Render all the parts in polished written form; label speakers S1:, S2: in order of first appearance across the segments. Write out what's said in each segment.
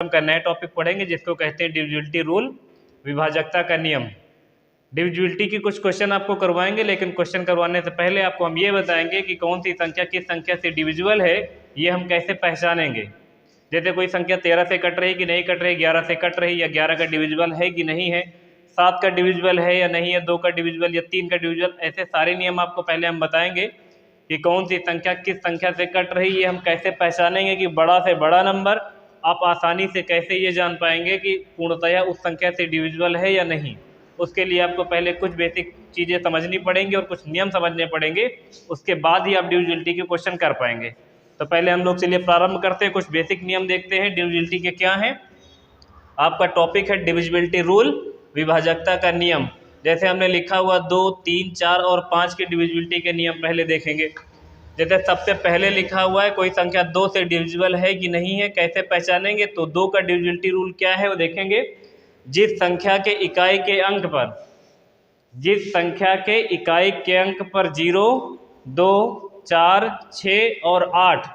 S1: Term का नया topic पढ़ेंगे जिसको कहते हैं डिविजिबिलिटी रूल, विभाजकता का नियम। डिविजिबिलिटी की कुछ क्वेश्चन आपको करवाएंगे, लेकिन क्वेश्चन करवाने से पहले आपको हम ये बताएंगे कि कौन सी संख्या किस संख्या से डिविजिबल है, ये हम कैसे पहचानेंगे। जैसे कोई संख्या 13 से कट रही कि नहीं कट रही, 11 से कट रही या 11 का डिविजिबल है कि नहीं है, 7 का डिविजिबल है या नहीं है, 2 का डिविजिबल या 3 का डिविजिबल, ऐसे सारे नियम आपको पहले हम बताएंगे कि कौन सी संख्या किस संख्या से कट रही है। हम कैसे पहचानेंगे कि बड़ा से बड़ा नंबर, आप आसानी से कैसे ये जान पाएंगे कि पूर्णतया उस संख्या से डिविजिबल है या नहीं। उसके लिए आपको पहले कुछ बेसिक चीज़ें समझनी पड़ेंगी और कुछ नियम समझने पड़ेंगे, उसके बाद ही आप डिविजिबिलिटी के क्वेश्चन कर पाएंगे। तो पहले हम लोग चलिए प्रारंभ करते हैं, कुछ बेसिक नियम देखते हैं डिविजिबिलिटी के क्या हैं। आपका टॉपिक है डिविजिबिलिटी रूल, विभाजकता का नियम। जैसे हमने लिखा हुआ 2, 3, 4 और 5 के डिविजिबिलिटी के नियम पहले देखेंगे। जैसे सबसे पहले लिखा हुआ है कोई संख्या 2 से डिविजिबल है कि नहीं है, कैसे पहचानेंगे, तो 2 का डिविजिबिलिटी रूल क्या है वो देखेंगे। जिस संख्या के इकाई के अंक पर, जिस संख्या के इकाई के अंक पर 0, 2, 4, 6 और 8,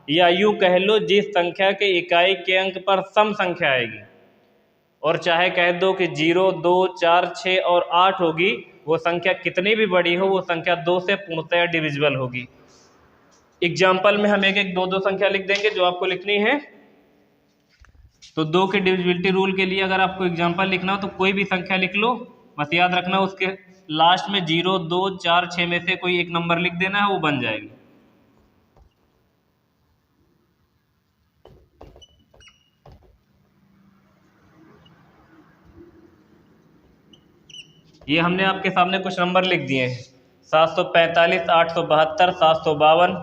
S1: या यूँ कह लो जिस संख्या के इकाई के अंक पर सम संख्या आएगी, और चाहे कह दो कि 0, 2, 4, 6 और 8 होगी, वो संख्या कितनी भी बड़ी हो वो संख्या 2 से पूर्णतया डिविजिबल होगी। एग्जाम्पल में हम एक एक 2-2 संख्या लिख देंगे जो आपको लिखनी है। तो 2 के डिविजिबिलिटी रूल के लिए अगर आपको एग्जाम्पल लिखना हो तो कोई भी संख्या लिख लो, बस याद रखना उसके लास्ट में 0, 2, 4, 6 में से कोई एक नंबर लिख देना है, वो बन जाएगी। ये हमने आपके सामने कुछ नंबर लिख दिए हैं, 745, 872, 752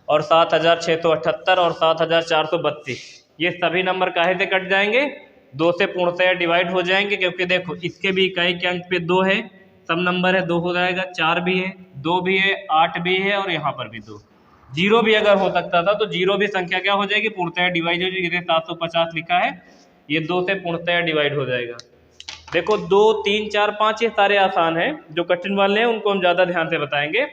S1: और 7678 और 7432। ये सभी नंबर काहे से कट जाएंगे, 2 से पूर्णतया डिवाइड हो जाएंगे, क्योंकि देखो इसके भी इकाई के अंक पे 2 है, सम नंबर है 2 हो जाएगा, 4 भी है, 2 भी है, 8 भी है और यहाँ पर भी 2। 0 भी अगर हो सकता था तो 0 भी संख्या क्या हो जाएगी, पूर्णतया डिवाइड हो जाएगी। जैसे 750 लिखा है, ये 2 से पूर्णतया डिवाइड हो जाएगा। देखो 2, 3, 4, 5 ये सारे आसान हैं, जो कठिन वाले हैं उनको हम ज़्यादा ध्यान से बताएंगे।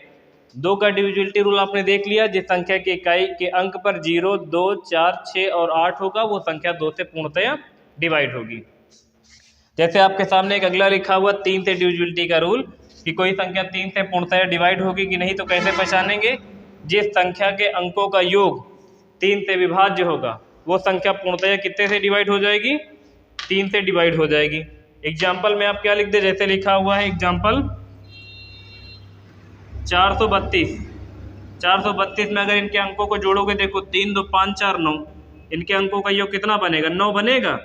S1: 2 का डिविजिबिलिटी रूल आपने देख लिया, जिस संख्या के इकाई के अंक पर 0, 2, 4, 6 और 8 होगा वो संख्या 2 से पूर्णतया डिवाइड होगी। जैसे आपके सामने एक अगला लिखा हुआ 3 से डिविजिबिलिटी का रूल, कि कोई संख्या 3 से पूर्णतया डिवाइड होगी कि नहीं, तो कैसे पहचानेंगे, जिस संख्या के अंकों का योग 3 से विभाज्य होगा वो संख्या पूर्णतया कितने से डिवाइड हो जाएगी, 3 से डिवाइड हो जाएगी। एग्जाम्पल में आप क्या लिख दे, जैसे लिखा हुआ है एग्जाम्पल 432। 432 में अगर इनके अंकों को जोड़ोगे, देखो 3, 2, 5, 4, 9, इनके अंकों का योग कितना बनेगा, 9 बनेगा।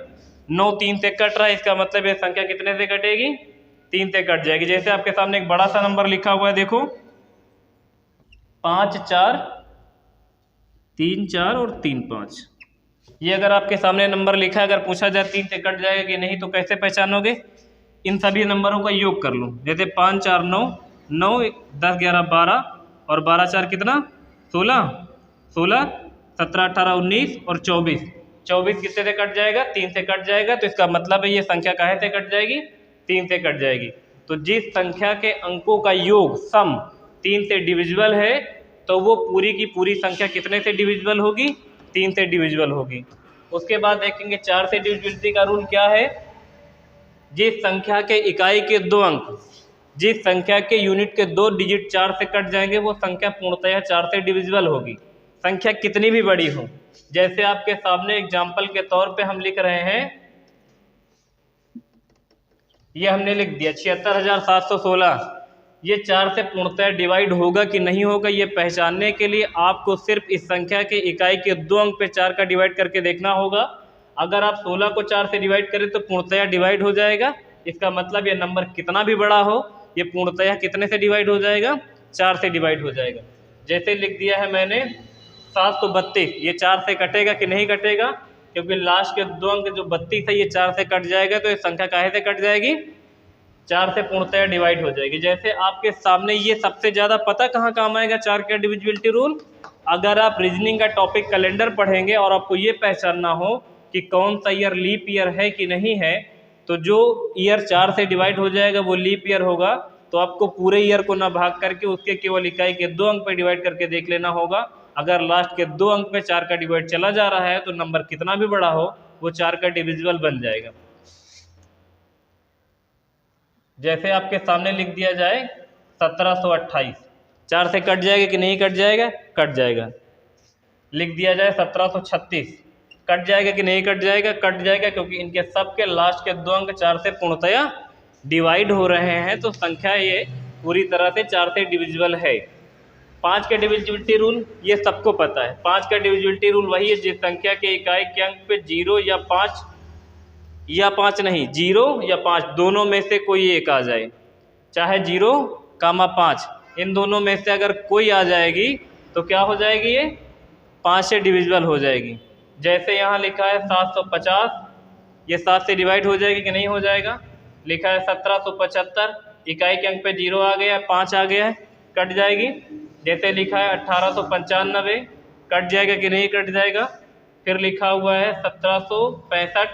S1: 9 3 से कट रहा है, इसका मतलब ये संख्या कितने से कटेगी, 3 से कट जाएगी। जैसे आपके सामने एक बड़ा सा नंबर लिखा हुआ है, देखो 5, 4, 3, 4 और 3, 5। ये अगर आपके सामने नंबर लिखा है, अगर पूछा जाए 3 से कट जाएगा कि नहीं, तो कैसे पहचानोगे, इन सभी नंबरों का योग कर लो। जैसे 5, 4, 9, 9, 10, 11, 12 और 12, 4 कितना, 16, 16, 17, 18, 19 और 24। 24 किससे से कट जाएगा, 3 से कट जाएगा, तो इसका मतलब है ये संख्या काहे से कट जाएगी, 3 से कट जाएगी। तो जिस संख्या के अंकों का योग सम 3 से डिविजिबल है, तो वो पूरी की पूरी संख्या कितने से डिविजिबल होगी, 3 से डिविजिबल होगी। उसके बाद देखेंगे 4 से डिविजिबिलिटी का रूल क्या है, जिस संख्या के इकाई के 2 अंक, जिस संख्या के यूनिट के 2 डिजिट 4 से कट जाएंगे वो संख्या पूर्णतया 4 से डिविजिबल होगी, संख्या कितनी भी बड़ी हो। जैसे आपके सामने एग्जाम्पल के तौर पे हम लिख रहे हैं, ये हमने लिख दिया 76,716। ये 4 से पूर्णतया डिवाइड होगा कि नहीं होगा, ये पहचानने के लिए आपको सिर्फ इस संख्या के इकाई के 2 अंक पे 4 का डिवाइड करके देखना होगा। अगर आप 16 को 4 से डिवाइड करें तो पूर्णतया डिवाइड हो जाएगा। इसका मतलब ये नंबर कितना भी बड़ा हो, ये पूर्णतया कितने से डिवाइड हो जाएगा, 4 से डिवाइड हो जाएगा। जैसे लिख दिया है मैंने 732, ये 4 से कटेगा कि नहीं कटेगा, क्योंकि लास्ट के 2 अंक जो 32 है ये 4 से कट जाएगा, तो ये संख्या काहे से कट जाएगी, 4 से पूर्णतया डिवाइड हो जाएगी। जैसे आपके सामने ये सबसे ज़्यादा पता कहाँ काम आएगा 4 का डिविजिबिलिटी रूल, अगर आप रीजनिंग का टॉपिक कैलेंडर पढ़ेंगे और आपको ये पहचानना हो कि कौन सा ईयर लीप ईयर है कि नहीं है, तो जो ईयर 4 से डिवाइड हो जाएगा वो लीप ईयर होगा। तो आपको पूरे ईयर को ना भाग करके उसके केवल इकाई के 2 अंक पे डिवाइड करके देख लेना होगा। अगर लास्ट के 2 अंक पे 4 का डिवाइड चला जा रहा है तो नंबर कितना भी बड़ा हो, वो 4 का डिविजिबल बन जाएगा। जैसे आपके सामने लिख दिया जाए 1728, 4 से कट जाएगा कि नहीं कट जाएगा? कट जाएगा। लिख दिया जाए 1736, कट जाएगा कि नहीं कट जाएगा? कट जाएगा, क्योंकि इनके सब के लास्ट के 2 अंक 4 से पूर्णतया डिवाइड हो रहे हैं, तो संख्या ये पूरी तरह से 4 से डिविजिबल है। 5 का डिविजिबिलिटी रूल ये सबको पता है। 5 का डिविजिबिलिटी रूल वही है जिस संख्या के इकाई के अंक पे 0 या 5 या 5 नहीं, 0 या 5 दोनों में से कोई एक आ जाए, चाहे 0, 5 इन दोनों में से अगर कोई आ जाएगी तो क्या हो जाएगी? ये 5 से डिविजिबल हो जाएगी। जैसे यहाँ लिखा है 750, ये 7 से डिवाइड हो जाएगी कि नहीं हो जाएगा? लिखा है 1775, इकाई के अंक पे 0 आ गया है, 5 आ गया है, कट जाएगी। जैसे लिखा है 1895, कट जाएगा कि नहीं कट जाएगा? फिर लिखा हुआ है 1765,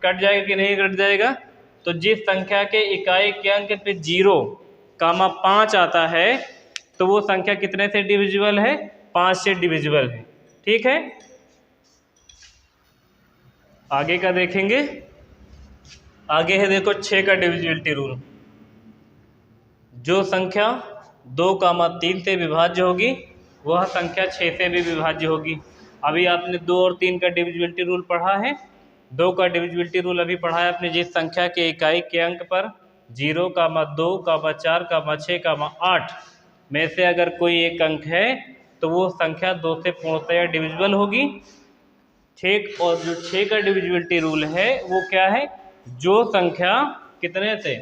S1: कट जाएगा कि नहीं कट जाएगा? तो जिस संख्या के इकाई के अंक पे 0, 5 आता है तो वो संख्या कितने से डिविजिबल है? 5 से डिविजिबल है। ठीक है, आगे का देखेंगे। आगे है देखो 6 का डिविजिबिलिटी रूल। जो संख्या 2, 3 से विभाज्य होगी वह संख्या 6 से भी विभाज्य होगी। अभी आपने 2 और 3 का डिविजिबिलिटी रूल पढ़ा है। 2 का डिविजिबिलिटी रूल अभी पढ़ा है आपने, जिस संख्या के इकाई के अंक पर 0, 2, 4, 6, 8 में से अगर कोई एक अंक है तो वो संख्या 2 से पूर्णतया डिविजिबल होगी। ठीक, और जो 6 का डिविजिबिलिटी रूल है वो क्या है? जो संख्या कितने से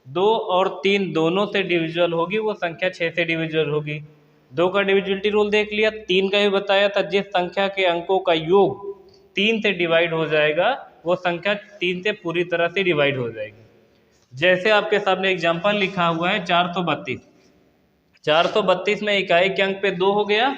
S1: 2 और 3 दोनों से डिविजिबल होगी वो संख्या 6 से डिविजिबल होगी। 2 का डिविजिबिलिटी रूल देख लिया। 3 का भी बताया था, जिस संख्या के अंकों का योग 3 से डिवाइड हो जाएगा वो संख्या 3 से पूरी तरह से डिवाइड हो जाएगी। जैसे आपके सामने एग्जाम्पल लिखा हुआ है 432, 432 में इकाई के अंक पे 2 हो गया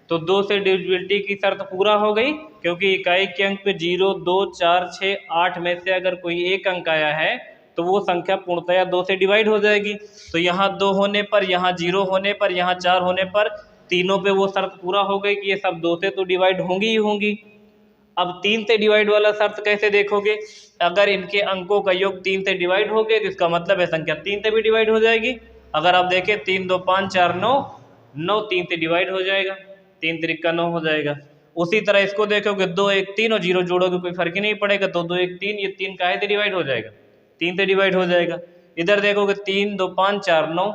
S1: तो 2 से डिविजिबिलिटी की शर्त पूरा हो गई, क्योंकि इकाई के अंक पे 0, 2, 4, 6, 8 में से अगर कोई एक अंक आया है तो वो संख्या पूर्णतया 2 से डिवाइड हो जाएगी। तो यहाँ 2 होने पर, यहाँ 0 होने पर, यहाँ 4 होने पर तीनों पे वो शर्त पूरा हो गई कि ये सब 2 से तो डिवाइड होंगी ही होंगी। अब 3 से डिवाइड वाला शर्त कैसे देखोगे? अगर इनके अंकों का योग 3 से डिवाइड हो गए तो इसका मतलब है संख्या 3 से भी डिवाइड हो जाएगी। अगर आप देखें 3, 2, 5, 4, 9, 9 3 से डिवाइड हो जाएगा, 3 त्रिका 9 हो जाएगा। उसी तरह इसको देखोगे 2, 1, 3 और 0 जोड़ोगे कोई फर्क ही नहीं पड़ेगा, तो 2, 1, 3, ये 3 काहे से डिवाइड हो जाएगा? 3 से डिवाइड हो जाएगा। इधर देखोगे 3, 2, 5, 4, 9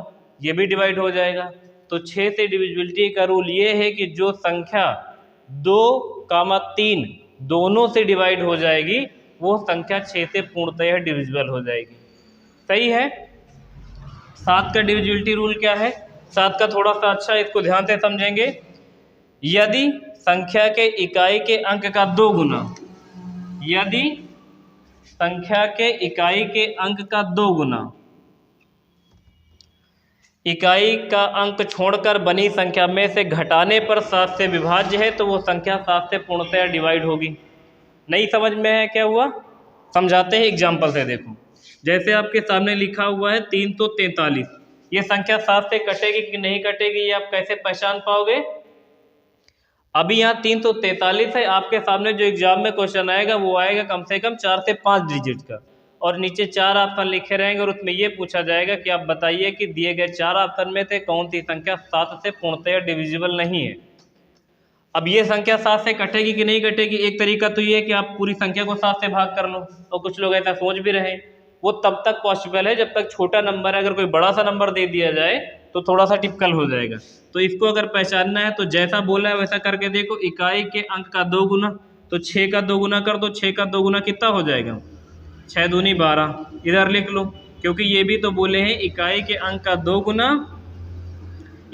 S1: ये भी डिवाइड हो जाएगा। तो 6 से डिविजिबिलिटी का रूल ये है कि जो संख्या 2, 3 दोनों से डिवाइड हो जाएगी वो संख्या 6 से पूर्णतः डिविजिबल हो जाएगी। सही है। 7 का डिविजिबिलिटी रूल क्या है? 7 का थोड़ा सा अच्छा, इसको ध्यान से समझेंगे। यदि संख्या के इकाई के अंक का 2 गुना, यदि संख्या के इकाई के अंक का 2 गुना इकाई का अंक छोड़कर बनी संख्या में से घटाने पर 7 से विभाज्य है तो वो संख्या 7 से पूर्णतः डिवाइड होगी। नहीं समझ में है क्या हुआ? समझाते हैं एग्जाम्पल से। देखो जैसे आपके सामने लिखा हुआ है 343, ये संख्या 7 से कटेगी कि नहीं कटेगी ये आप कैसे पहचान पाओगे? अभी यहाँ 343 है, आपके सामने जो एग्जाम में क्वेश्चन आएगा वो आएगा कम से कम 4 से 5 डिजिट का, और नीचे 4 ऑप्शन लिखे रहेंगे और उसमें ये पूछा जाएगा कि आप बताइए कि दिए गए 4 ऑप्शन में से कौन सी संख्या 7 से पूर्णतः डिविजिबल नहीं है। अब ये संख्या 7 से कटेगी कि नहीं कटेगी? एक तरीका तो ये है कि आप पूरी संख्या को 7 से भाग कर लो, और कुछ लोग ऐसा सोच भी रहे, वो तब तक पॉसिबल है जब तक छोटा नंबर है। अगर कोई बड़ा सा नंबर दे दिया जाए तो थोड़ा सा टिपिकल हो जाएगा। तो इसको अगर पहचानना है तो जैसा बोला है वैसा करके देखो। इकाई के अंक का 2 गुना, तो 6 का 2 गुना कर दो। 6 का 2 गुना कितना हो जाएगा? 6 दूनी 12, इधर लिख लो, क्योंकि ये भी तो बोले हैं इकाई के अंक का 2 गुना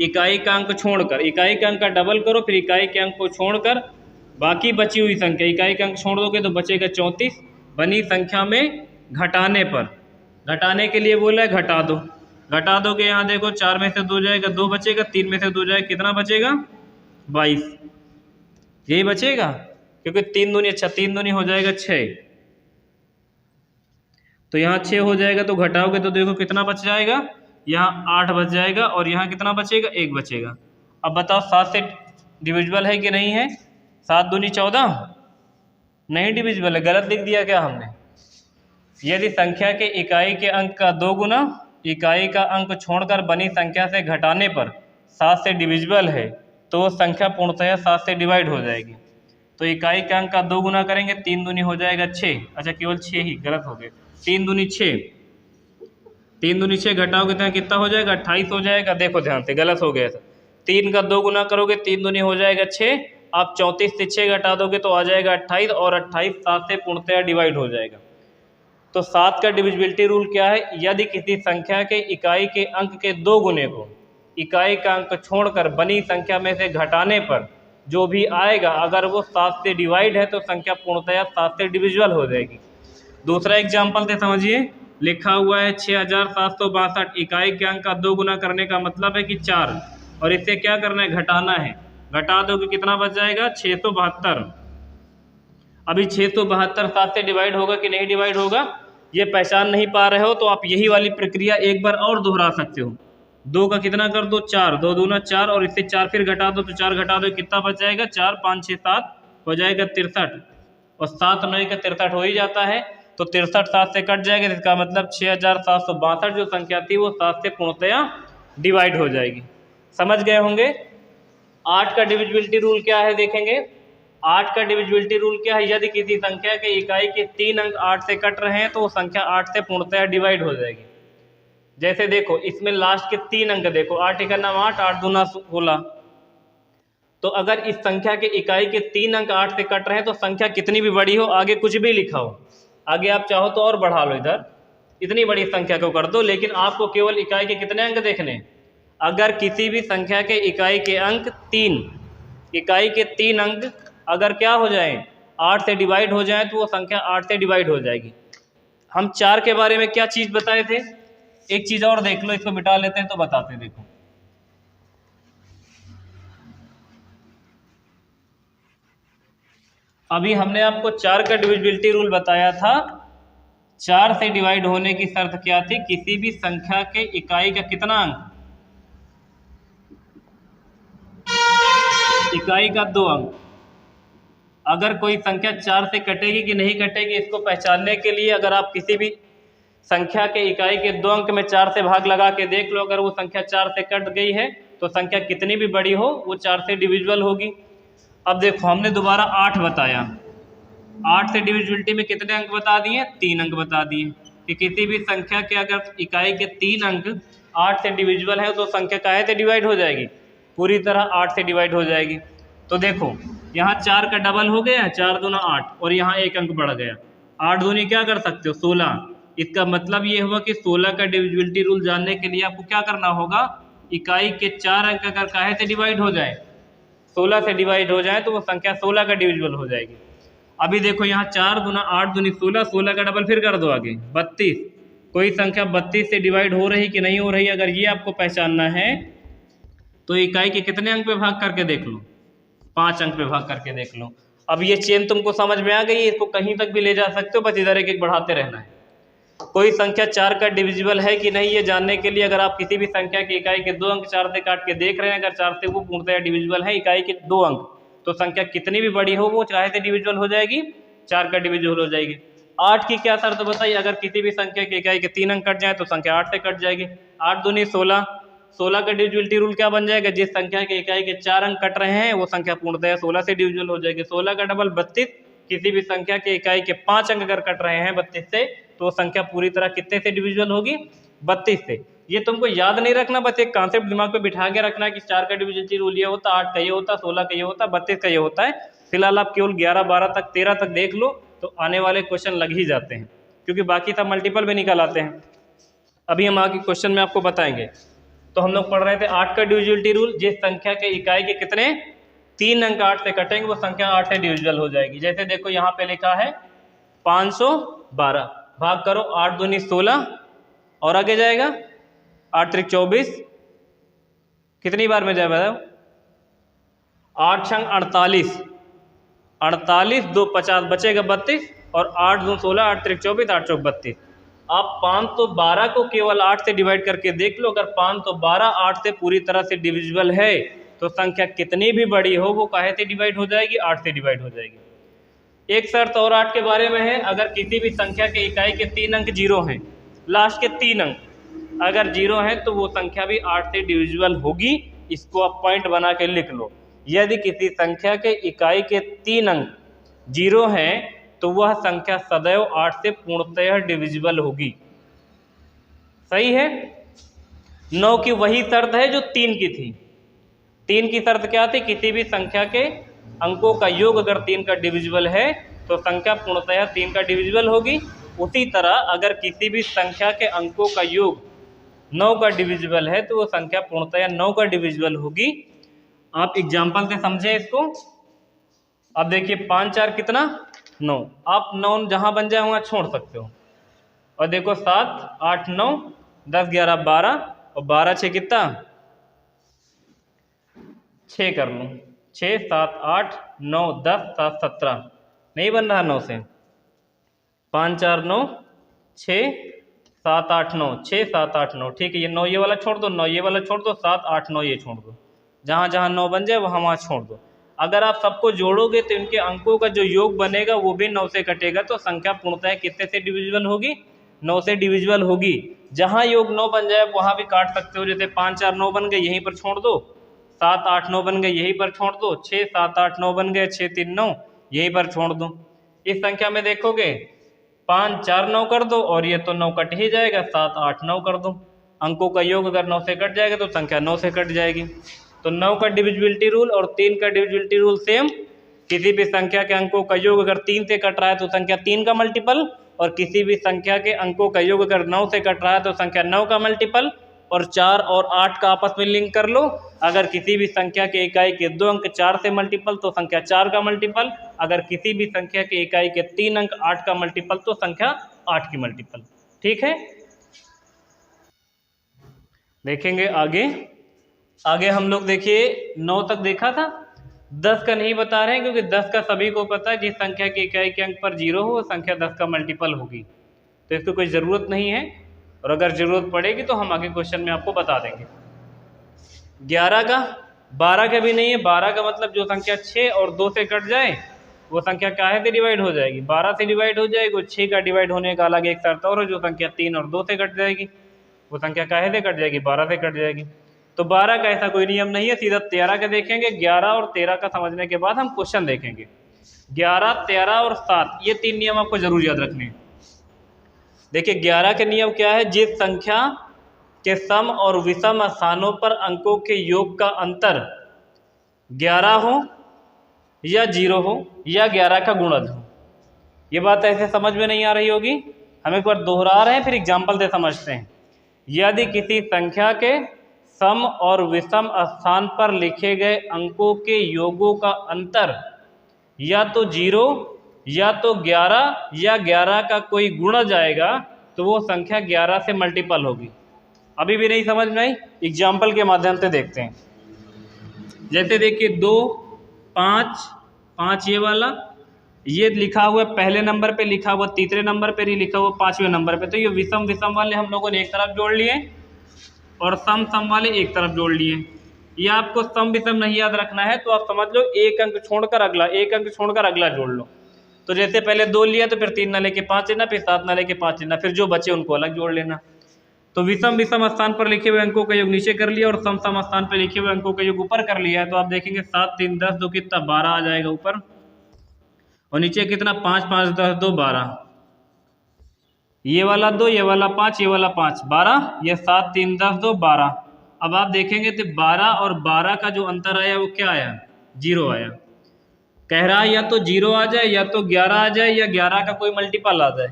S1: इकाई का अंक छोड़कर। इकाई के अंक का डबल करो, फिर इकाई के अंक को छोड़कर बाकी बची हुई संख्या, इकाई का अंक छोड़ दोगे तो बचेगा 34, बनी संख्या में घटाने पर, घटाने के लिए बोला है घटा दो। घटा दोगे, यहाँ देखो 4 में से 2 जाएगा 2 बचेगा, 3 में से 2 जाएगा कितना बचेगा? 22, यही बचेगा, क्योंकि 3 दूनी, अच्छा 3 दूनी हो जाएगा 6, तो यहाँ 6 हो जाएगा, तो घटाओगे तो देखो कितना बच जाएगा? यहाँ 8 बच जाएगा, और यहाँ कितना बचेगा? 1 बचेगा। अब बताओ 7 से डिविजिबल है कि नहीं है? 7 दूनी 14, नहीं डिविजिबल है, गलत लिख दिया क्या हमने। यदि संख्या के इकाई के अंक का 2 गुना इकाई का अंक छोड़कर बनी संख्या से घटाने पर 7 से डिविजिबल है तो वो संख्या पूर्णतः 7 से डिवाइड हो जाएगी। तो इकाई के अंक का 2 गुना करेंगे, 3 दूनी हो जाएगा 6। अच्छा केवल 6 ही, गलत हो गए। 3 दूनी 6, 3 दूनी 6 घटाओगे तो कितना हो जाएगा, 28 हो जाएगा। देखो ध्यान से, गलत हो गया था। 3 का 2 गुना करोगे, 3 दूनी हो जाएगा 6, आप 34 से 6 घटा दोगे तो आ जाएगा 28, और 28 7 से पूर्णतः डिवाइड हो जाएगा। तो 7 का डिविजिबिलिटी रूल क्या है, यदि किसी संख्या के इकाई के अंक के 2 गुने को इकाई का अंक छोड़कर बनी संख्या में से घटाने पर जो भी आएगा, अगर वो 7 से डिवाइड है तो संख्या पूर्णतः 7 से डिविजिबल हो जाएगी। दूसरा एग्जाम्पल से समझिए, लिखा हुआ है 6762। इकाई के अंक का 2 गुना करने का मतलब है कि 4, और इससे क्या करना है, घटाना है। घटा दोगे कितना बच जाएगा, 672। अभी 672 7 से डिवाइड होगा कि नहीं डिवाइड होगा, ये पहचान नहीं पा रहे हो तो आप यही वाली प्रक्रिया एक बार और दोहरा सकते हो। 2 का कितना कर दो, 4, 2 दूना 4, और इससे 4 फिर घटा दो तो 4 घटा दो कितना बच जाएगा, 4 5 6 7 हो जाएगा 63, और 7 9 का 63 हो ही जाता है। तो 63 7 से कट जाएगा, इसका मतलब 6762 जो संख्या थी वो 7 से पूर्णतया डिवाइड हो जाएगी। समझ गए होंगे। 8 का डिविजिबिलिटी रूल क्या है देखेंगे। 8 का डिविजिबिलिटी रूल क्या है, यदि किसी संख्या के इकाई के 3 अंक 8 से कट रहे हैं तो वो संख्या 8 से पूर्णतः डिवाइड हो जाएगी। जैसे देखो इसमें लास्ट के 3 अंक देखो, 8 का नाम 8, 8 दूना 16। तो अगर इस संख्या के इकाई के 3 अंक 8 से कट रहे हैं तो संख्या कितनी भी बड़ी हो, आगे कुछ भी लिखा हो, आगे आप चाहो तो और बढ़ा लो, इधर इतनी बड़ी संख्या को कर दो, लेकिन आपको केवल इकाई के कितने अंक देखने हैं। अगर किसी भी संख्या के इकाई के अंक 3, इकाई के 3 अंक अगर क्या हो जाएं, 8 से डिवाइड हो जाएं तो वो संख्या 8 से डिवाइड हो जाएगी। हम 4 के बारे में क्या चीज़ बताए थे, एक चीज़ और देख लो, इसको मिटा लेते हैं तो बताते हैं। देखो अभी हमने आपको 4 का डिविजिबिलिटी रूल बताया था। 4 से डिवाइड होने की शर्त क्या थी, किसी भी संख्या के इकाई का कितना अंक, इकाई का 2 अंक। अगर कोई संख्या 4 से कटेगी कि नहीं कटेगी, इसको पहचानने के लिए अगर आप किसी भी संख्या के इकाई के 2 अंक में 4 से भाग लगा के देख लो, अगर वो संख्या 4 से कट गई है तो संख्या कितनी भी बड़ी हो वो 4 से डिविजिबल होगी। अब देखो हमने दोबारा 8 बताया, 8 से डिविजिबिलिटी में कितने अंक बता दिए, 3 अंक बता दिए कि किसी भी संख्या के अगर इकाई के 3 अंक 8 से डिविजिबल है तो संख्या काहे से डिवाइड हो जाएगी, पूरी तरह 8 से डिवाइड हो जाएगी। तो देखो यहाँ 4 का डबल हो गया, 4 दूना 8, और यहाँ एक अंक बढ़ गया, 8 दूनी क्या कर सकते हो 16। इसका मतलब ये हुआ कि 16 का डिविजिबिलिटी रूल जानने के लिए आपको क्या करना होगा, इकाई के 4 अंक अगर काहे से डिवाइड हो जाए, 16 से डिवाइड हो जाए तो वो संख्या 16 का डिविजिबल हो जाएगी। अभी देखो यहाँ 4 दूना 8 दूनी 16, 16 का डबल फिर कर दो आगे 32। कोई संख्या 32 से डिवाइड हो रही कि नहीं हो रही, अगर ये आपको पहचानना है तो इकाई के कितने अंक पे भाग करके देख लो, 5 अंक पे भाग करके देख लो। अब ये चेन तुमको समझ में आ गई, इसको कहीं तक भी ले जा सकते हो, बस इधर एक एक बढ़ाते रहना है। कोई संख्या 4 का डिविजिबल है कि नहीं ये जानने के लिए अगर आप किसी भी संख्या की इकाई के 2 अंक 4 से काट के देख रहे हैं, अगर 4 से वो पूर्णतः डिविजिबल है इकाई के 2 अंक, तो संख्या कितनी भी बड़ी हो वो चाहे से डिविजिबल हो जाएगी, 4 का डिविजिबल हो जाएगी। 8 की क्या शर्त बताइए, अगर किसी भी संख्या की इकाई के 3 अंक कट जाए तो संख्या 8 से कट जाएगी। 8 दूनी 16, 16 का डिविजिबिलिटी रूल क्या बन जाएगा, जिस संख्या के इकाई के 4 अंक कट रहे हैं वो संख्या पूर्णतः 16 से डिविजिबल हो जाएगी। 16 का डबल 32, किसी भी संख्या के इकाई के 5 अंक अगर कट रहे हैं 32 से तो वो संख्या पूरी तरह कितने से डिविजिबल होगी, 32 से। ये तुमको याद नहीं रखना, बस एक कॉन्सेप्ट दिमाग पे बिठा के रखना कि 4 का डिविजिबिलिटी रूल ये होता, 8 का ये होता, 16 का ये होता, 32 का ये होता है। फिलहाल आप केवल 11 12 तक 13 तक देख लो तो आने वाले क्वेश्चन लग ही जाते हैं, क्योंकि बाकी सब मल्टीपल में निकल आते हैं। अभी हम आगे क्वेश्चन में आपको बताएंगे। तो हम लोग पढ़ रहे थे 8 का डिविजिबिलिटी रूल, जिस संख्या के इकाई के कितने 3 अंक 8 से कटेंगे वो संख्या 8 से डिविजिबल हो जाएगी। जैसे देखो यहाँ पे लिखा है 512, भाग करो 8 दूनी 16 और आगे जाएगा 8 त्रिक 24, कितनी बार में जाए बताओ, 8 छंग 48, 48 2 50 बचेगा 32, और 8 2 16, 8 त्रिक 24, 8 चौक 32। आप 512 को केवल 8 से डिवाइड करके देख लो, अगर 512 8 से पूरी तरह से डिविजिबल है तो संख्या कितनी भी बड़ी हो वो काहे से डिवाइड हो जाएगी, 8 से डिवाइड हो जाएगी। एक शर्त और 8 के बारे में है, अगर किसी भी संख्या के इकाई के 3 अंक 0 हैं, लास्ट के 3 अंक अगर 0 हैं तो वो संख्या भी 8 से डिविजिबल होगी। इसको आप पॉइंट बना के लिख लो। यदि किसी संख्या के इकाई के 3 अंक 0 हैं तो वह संख्या सदैव 8 से पूर्णतः डिविजिबल होगी। सही है। 9 की वही शर्त है जो 3 की थी। 3 की शर्त क्या थी? किसी भी संख्या के अंकों का योग अगर 3 का डिविजिबल है तो संख्या पूर्णतः 3 का डिविजिबल होगी। उसी तरह अगर किसी भी संख्या के अंकों का योग 9 का डिविजिबल है तो वो संख्या पूर्णतः 9 का डिविजिबल होगी। आप एग्जाम्पल से समझें इसको। अब देखिए 5 4 कितना 9, आप 9 जहाँ बन जाए वहाँ छोड़ सकते हो। और देखो 7 8 9 10 11 12 और 12 6 कितना 6 कर लो। 6 7 8 9 10 7 17 नहीं बन रहा 9 से। 5 4 9 6 7 8 9 6 7 8 9 ठीक है। ये 9 ये वाला छोड़ दो, 9 ये वाला छोड़ दो, 7 8 9 ये छोड़ दो। जहाँ जहाँ 9 बन जाए वहाँ वहाँ छोड़ दो। अगर आप सबको जोड़ोगे तो इनके अंकों का जो योग बनेगा वो भी 9 से कटेगा, तो संख्या पूर्णतः कितने से डिविजिबल होगी? 9 से डिविजिबल होगी। जहाँ योग 9 बन जाए वहाँ भी काट सकते हो। जैसे 5 4 9 बन गए, यहीं पर छोड़ दो। 7 8 9 बन गए, यहीं पर छोड़ दो। 6 7 8 9 बन गए, 6 3 9 यहीं पर छोड़ दो। इस संख्या में देखोगे 5 4 9 कर दो और ये तो 9 कट ही जाएगा। 7 8 9 कर दो, अंकों का योग अगर 9 से कट जाएगा तो संख्या 9 से कट जाएगी। तो 9 का डिविजिबिलिटी रूल और 3 का डिविजिबिलिटी रूल सेम। किसी भी संख्या के अंकों का योग अगर 3 से कट रहा है तो संख्या 3 का मल्टीपल, और किसी भी संख्या के अंकों का योग अगर 9 से कट रहा है तो संख्या 9 का मल्टीपल। और 4 और 8 का आपस में लिंक कर लो। अगर किसी भी संख्या के इकाई के 2 अंक 4 से मल्टीपल तो संख्या 4 का मल्टीपल। अगर किसी भी संख्या के इकाई के 3 अंक 8 का मल्टीपल तो संख्या 8 की मल्टीपल। ठीक है। देखेंगे आगे हम लोग देखिए 9 तक देखा था। 10 का नहीं बता रहे हैं क्योंकि 10 का सभी को पता है, जिस संख्या की इकाई के अंक पर 0 हो वो संख्या 10 का मल्टीपल होगी, तो इसको कोई ज़रूरत नहीं है। और अगर ज़रूरत पड़ेगी तो हम आगे क्वेश्चन में आपको बता देंगे। 11 का 12 का भी नहीं है। 12 का मतलब जो संख्या 6 और 2 से कट जाए वो संख्या काहे से डिवाइड हो जाएगी? 12 से डिवाइड हो जाएगी। और 6 का डिवाइड होने का अलग एक शर्त और है, जो संख्या 3 और 2 से कट जाएगी वो संख्या काहे से कट जाएगी? 12 से कट जाएगी। तो 12 का ऐसा कोई नियम नहीं है, सीधा 13 का देखेंगे। 11 और 13 का समझने के बाद हम क्वेश्चन देखेंगे। 11 13 और 7 ये 3 नियम आपको जरूर याद रखने हैं। देखिए 11 के नियम क्या है? जिस संख्या के सम और विषम स्थानों पर अंकों के योग का अंतर 11 हो या 0 हो या 11 का गुणज हो। ये बात ऐसे समझ में नहीं आ रही होगी, हम एक बार दोहरा रहे हैं फिर एग्जाम्पल से समझते हैं। यदि किसी संख्या के सम और विषम स्थान पर लिखे गए अंकों के योगों का अंतर या तो 0 या तो 11 या 11 का कोई गुणज आएगा तो वो संख्या 11 से मल्टीपल होगी। अभी भी नहीं समझ में आई? एग्जाम्पल के माध्यम से देखते हैं। जैसे देखिए 2 5 5 ये वाला, ये लिखा हुआ पहले नंबर पे, लिखा हुआ तीसरे नंबर पे, लिखा हुआ 5वें नंबर पे। तो ये विषम विषम वाले हम लोगों ने एक तरफ जोड़ लिए और सम सम वाले एक तरफ जोड़ लिए। ये आपको सम विषम नहीं याद रखना है तो आप समझ लो एक अंक छोड़कर अगला, एक अंक छोड़कर अगला जोड़ लो। तो जैसे पहले 2 लिया तो फिर 3 ना लेके 5 लेना, फिर 7 ना लेके 5 लेना, फिर जो बचे उनको अलग जोड़ लेना। तो विषम विषम स्थान पर लिखे हुए अंकों का योग नीचे कर लिया और सम सम स्थान पर लिखे हुए अंकों का योग ऊपर कर लिया है। तो आप देखेंगे 7 3 10 2 कितना 12 आ जाएगा ऊपर, और नीचे कितना 5 5 10 2 12। ये वाला 2 ये वाला 5 ये वाला 5 12, ये 7 3 10 2 12। अब आप देखेंगे तो 12 और 12 का जो अंतर आया वो क्या आया? 0 आया। कह रहा है या तो 0 आ जाए या तो 11 आ जाए या 11 का कोई मल्टीपल आ जाए।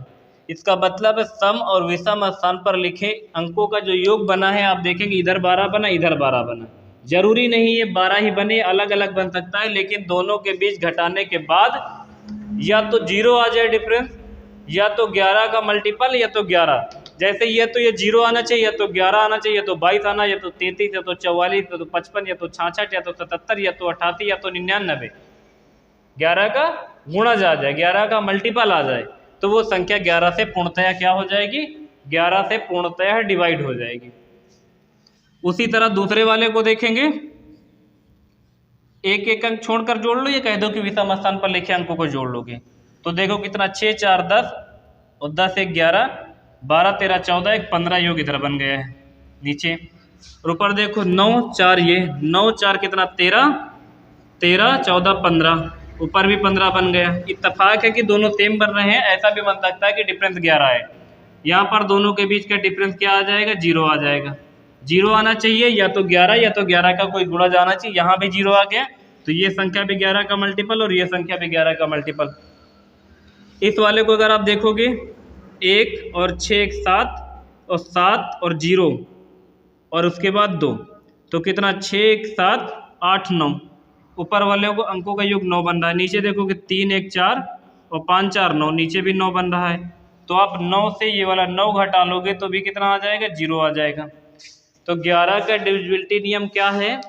S1: इसका मतलब है सम और विषम स्थान पर लिखे अंकों का जो योग बना है, आप देखेंगे इधर 12 बना इधर 12 बना। जरूरी नहीं है 12 ही बने, अलग अलग बन सकता है, लेकिन दोनों के बीच घटाने के बाद या तो 0 आ जाए डिफरेंस, या तो 11 का मल्टीपल या तो 11। जैसे ये तो ये 0 आना चाहिए, या तो 11 आना चाहिए, या तो 22 आना, या तो 33, या तो 44, या तो 55, या तो 66, या तो 77, या तो 88, या तो 99। 11 का गुणज आ जाए, 11 का मल्टीपल आ जाए तो वो संख्या 11 से पूर्णतया क्या हो जाएगी? 11 से पूर्णतया डिवाइड हो जाएगी। उसी तरह दूसरे वाले को देखेंगे। एक एक अंक छोड़कर जोड़ लो, ये कह दो कि विषम स्थान पर लिखे अंकों को जोड़ लोगे। तो देखो कितना 6 4 10 और 10 1 11 12 13 14 1 15 योग इधर बन गया है नीचे। और ऊपर देखो 9 4 ये 9 4 कितना 13 13 14 15 ऊपर भी 15 बन गया। इत्तेफाक है कि दोनों सेम बन रहे हैं, ऐसा भी बन सकता है कि डिफरेंस 11 है। यहाँ पर दोनों के बीच का डिफरेंस क्या आ जाएगा? 0 आ जाएगा। 0 आना चाहिए, या तो 11 या तो 11 का कोई गुणा जाना चाहिए। यहाँ भी 0 आ गया तो ये संख्या भी 11 का मल्टीपल और ये संख्या भी 11 का मल्टीपल। इस वाले को अगर आप देखोगे 1 और 6 1 7 और 7 और 0 और उसके बाद 2 तो कितना 6 1 7 8 9। ऊपर वाले को अंकों का योग 9 बन रहा है। नीचे देखोगे 3 1 4 और 5 4 9, नीचे भी 9 बन रहा है। तो आप 9 से ये वाला 9 घटा लोगे तो भी कितना आ जाएगा? 0 आ जाएगा। तो 11 का डिविजिबिलिटी नियम क्या है?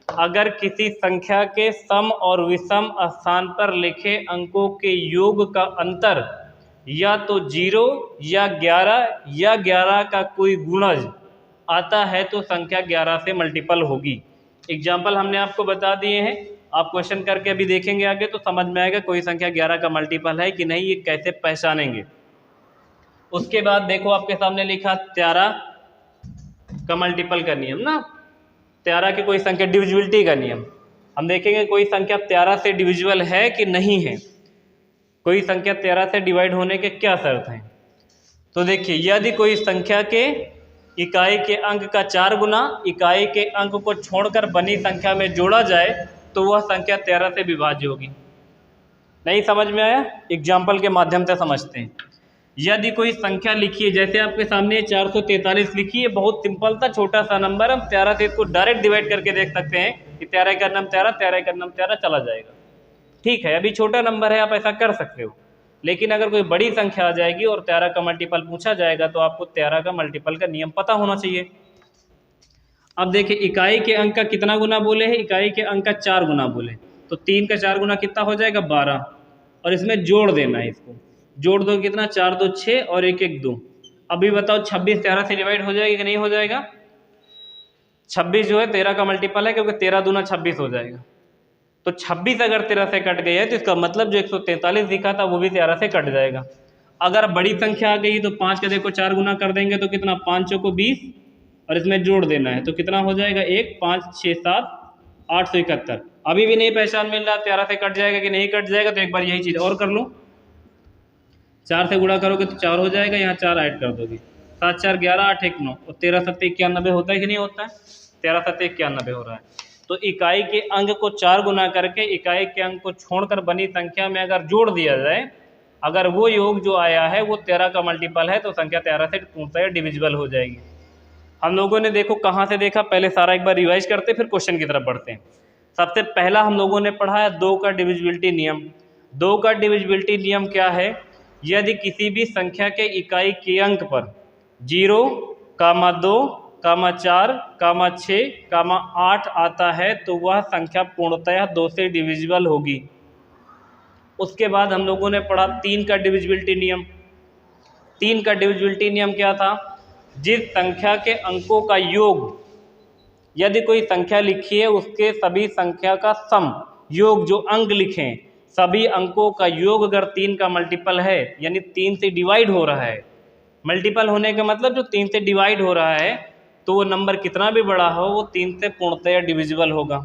S1: अगर किसी संख्या के सम और विषम स्थान पर लिखे अंकों के योग का अंतर या तो 0 या 11 या 11 का कोई गुणज आता है तो संख्या 11 से मल्टीपल होगी। एग्जाम्पल हमने आपको बता दिए हैं, आप क्वेश्चन करके अभी देखेंगे आगे तो समझ में आएगा कोई संख्या 11 का मल्टीपल है कि नहीं, ये कैसे पहचानेंगे। उसके बाद देखो आपके सामने लिखा 13 का मल्टीपल का नियम ना, 13 की कोई संख्या डिविजिबिलिटी का नियम। हम देखेंगे कोई संख्या 13 से डिविजिबल है कि नहीं है, कोई संख्या 13 से डिवाइड होने के क्या शर्त हैं। तो देखिए, यदि कोई संख्या के इकाई के अंक का 4 गुना इकाई के अंक को छोड़कर बनी संख्या में जोड़ा जाए तो वह संख्या 13 से विभाज्य होगी। नहीं समझ में आया? एग्जाम्पल के माध्यम से समझते हैं। यदि कोई संख्या लिखी है, जैसे आपके सामने 443 लिखी है, बहुत सिंपल था, छोटा सा नंबर, हम 13 से इसको डायरेक्ट डिवाइड करके देख सकते हैं कि 13 का नाम 13 13 का नाम 13 चला जाएगा। ठीक है, अभी छोटा नंबर है, आप ऐसा कर सकते हो। लेकिन अगर कोई बड़ी संख्या आ जाएगी और 13 का मल्टीपल पूछा जाएगा तो आपको 13 का मल्टीपल का नियम पता होना चाहिए। अब देखिए, इकाई के अंक का कितना गुना बोले हैं? इकाई के अंक का 4 गुना बोले, तो 3 का 4 गुना कितना हो जाएगा? 12। और इसमें जोड़ देना है, इसको जोड़ दो कितना? 4 2 6 और 1 1 2। अभी बताओ 26 13 से डिवाइड हो जाएगा कि नहीं हो जाएगा? 26 जो है 13 का मल्टीपल है, क्योंकि 13 दूना 26 हो जाएगा। तो 26 अगर 13 से कट गई है तो इसका मतलब जो 143 दिखा था वो भी 13 से कट जाएगा। अगर बड़ी संख्या आ गई तो 5 का देखो 4 गुना कर देंगे तो कितना? 5 को 20 और इसमें जोड़ देना है तो कितना हो जाएगा? 1 5 6 7 871। अभी भी नहीं पहचान मिल रहा 13 से कट जाएगा कि नहीं कट जाएगा, तो एक बार यही चीज़ और कर लो। 4 से गुणा करोगे तो 4 हो जाएगा, यहाँ 4 ऐड कर दोगे, 7 4 11 8 1 9 और 13 7 91 होता है कि नहीं होता है? 13 7 91 हो रहा है। तो इकाई के अंक को 4 गुना करके इकाई के अंक को छोड़कर बनी संख्या में अगर जोड़ दिया जाए, अगर वो योग जो आया है वो 13 का मल्टीपल है तो संख्या 13 से पूर्णतः डिविजिबल हो जाएगी। हम लोगों ने देखो कहाँ से देखा, पहले सारा एक बार रिवाइज करते फिर क्वेश्चन की तरफ बढ़ते हैं। सबसे पहला हम लोगों ने पढ़ा है 2 का डिविजिबिलिटी नियम। 2 का डिविजिबिलिटी नियम क्या है? यदि किसी भी संख्या के इकाई के अंक पर 0, 2, 4, 6, 8 आता है तो वह संख्या पूर्णतः 2 से डिविजिबल होगी। उसके बाद हम लोगों ने पढ़ा 3 का डिविजिबिलिटी नियम। 3 का डिविजिबिलिटी नियम क्या था? जिस संख्या के अंकों का योग, यदि कोई संख्या लिखी है उसके सभी संख्या का सम योग, जो अंक लिखे हैं सभी अंकों का योग अगर 3 का मल्टीपल है, यानी 3 से डिवाइड हो रहा है, मल्टीपल होने का मतलब जो 3 से डिवाइड हो रहा है, तो वो नंबर कितना भी बड़ा हो वो 3 से पूर्णतः डिविजिबल होगा।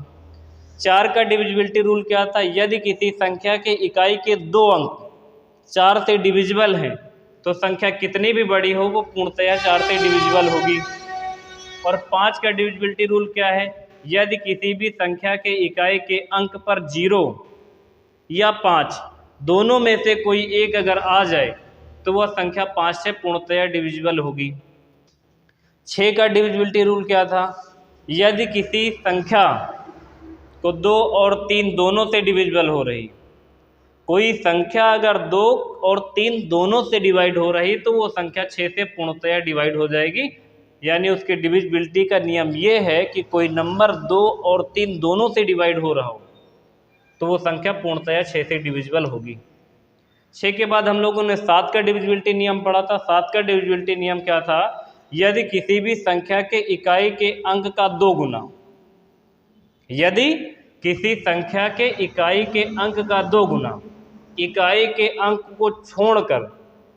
S1: 4 का डिविजिबिलिटी रूल क्या था? यदि किसी संख्या के इकाई के 2 अंक 4 से डिविजिबल हैं तो संख्या कितनी भी बड़ी हो वो पूर्णतः 4 से डिविजिबल होगी। और 5 का डिविजिबिलिटी रूल क्या है? यदि किसी भी संख्या के इकाई के अंक पर 0 या 5 दोनों में से कोई एक अगर आ जाए तो वह संख्या 5 से पूर्णतः डिविजिबल होगी। 6 का डिविजिबिलिटी रूल क्या था? यदि किसी संख्या को 2 और 3 दोनों से डिविजिबल हो रही, कोई संख्या अगर 2 और 3 दोनों से डिवाइड हो रही तो वो संख्या 6 से पूर्णतः डिवाइड हो जाएगी। यानी उसके डिविजिबिलिटी का नियम ये है कि कोई नंबर 2 और 3 दोनों से डिवाइड हो रहा हो तो वो संख्या पूर्णतः 6 से डिविजिबल होगी। 6 के बाद हम लोगों ने 7 का डिविजिबिलिटी नियम पढ़ा था। 7 का डिविजिबिलिटी नियम क्या था? यदि किसी भी संख्या के इकाई के अंक का 2 गुना, यदि किसी संख्या के इकाई के अंक का 2 गुना इकाई के अंक को छोड़कर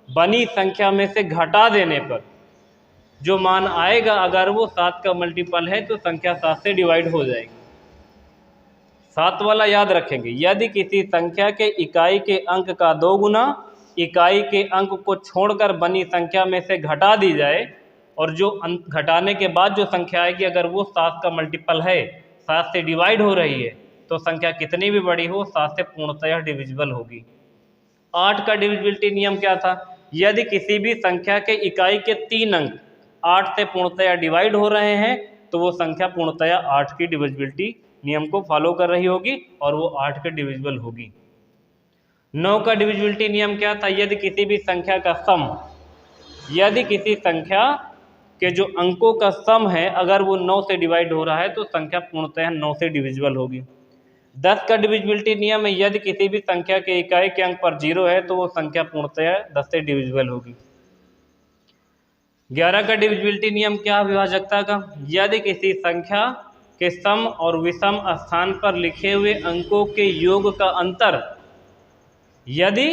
S1: बनी संख्या में से घटा देने पर जो मान आएगा, अगर वो 7 का मल्टीपल है तो संख्या 7 से डिवाइड हो जाएगी। 7 वाला याद रखेंगे। यदि किसी संख्या के इकाई के अंक का 2 गुना इकाई के अंक को छोड़कर बनी संख्या में से घटा दी जाए, और जो घटाने के बाद जो संख्या आएगी अगर वो 7 का मल्टीपल है, 7 से डिवाइड हो रही है, तो संख्या कितनी भी बड़ी हो 7 से पूर्णतः डिविजिबल होगी। 8 का डिविजिबिलिटी नियम क्या था? यदि किसी भी संख्या के इकाई के 3 अंक 8 से पूर्णतः डिवाइड हो रहे हैं तो वो संख्या पूर्णतः 8 की डिविजिबिलिटी नियम को फॉलो कर रही होगी और वो 8 के डिविजिबल होगी। 9 का डिविजिबिलिटी नियम क्या था? यदि किसी भी संख्या का सम, यदि किसी संख्या के जो अंकों का सम है अगर वो 9 से डिवाइड हो रहा है तो संख्या पूर्णतः 9 से डिविजिबल होगी। 10 का डिविजिबिलिटी नियम है, यदि किसी भी संख्या के इकाई के अंक पर 0 है तो वो संख्या पूर्णतः 10 से डिविजिबल होगी। 11 का डिविजिबिलिटी नियम क्या? विभाजकता का। यदि किसी संख्या के सम और विषम स्थान पर लिखे हुए अंकों के योग का अंतर, यदि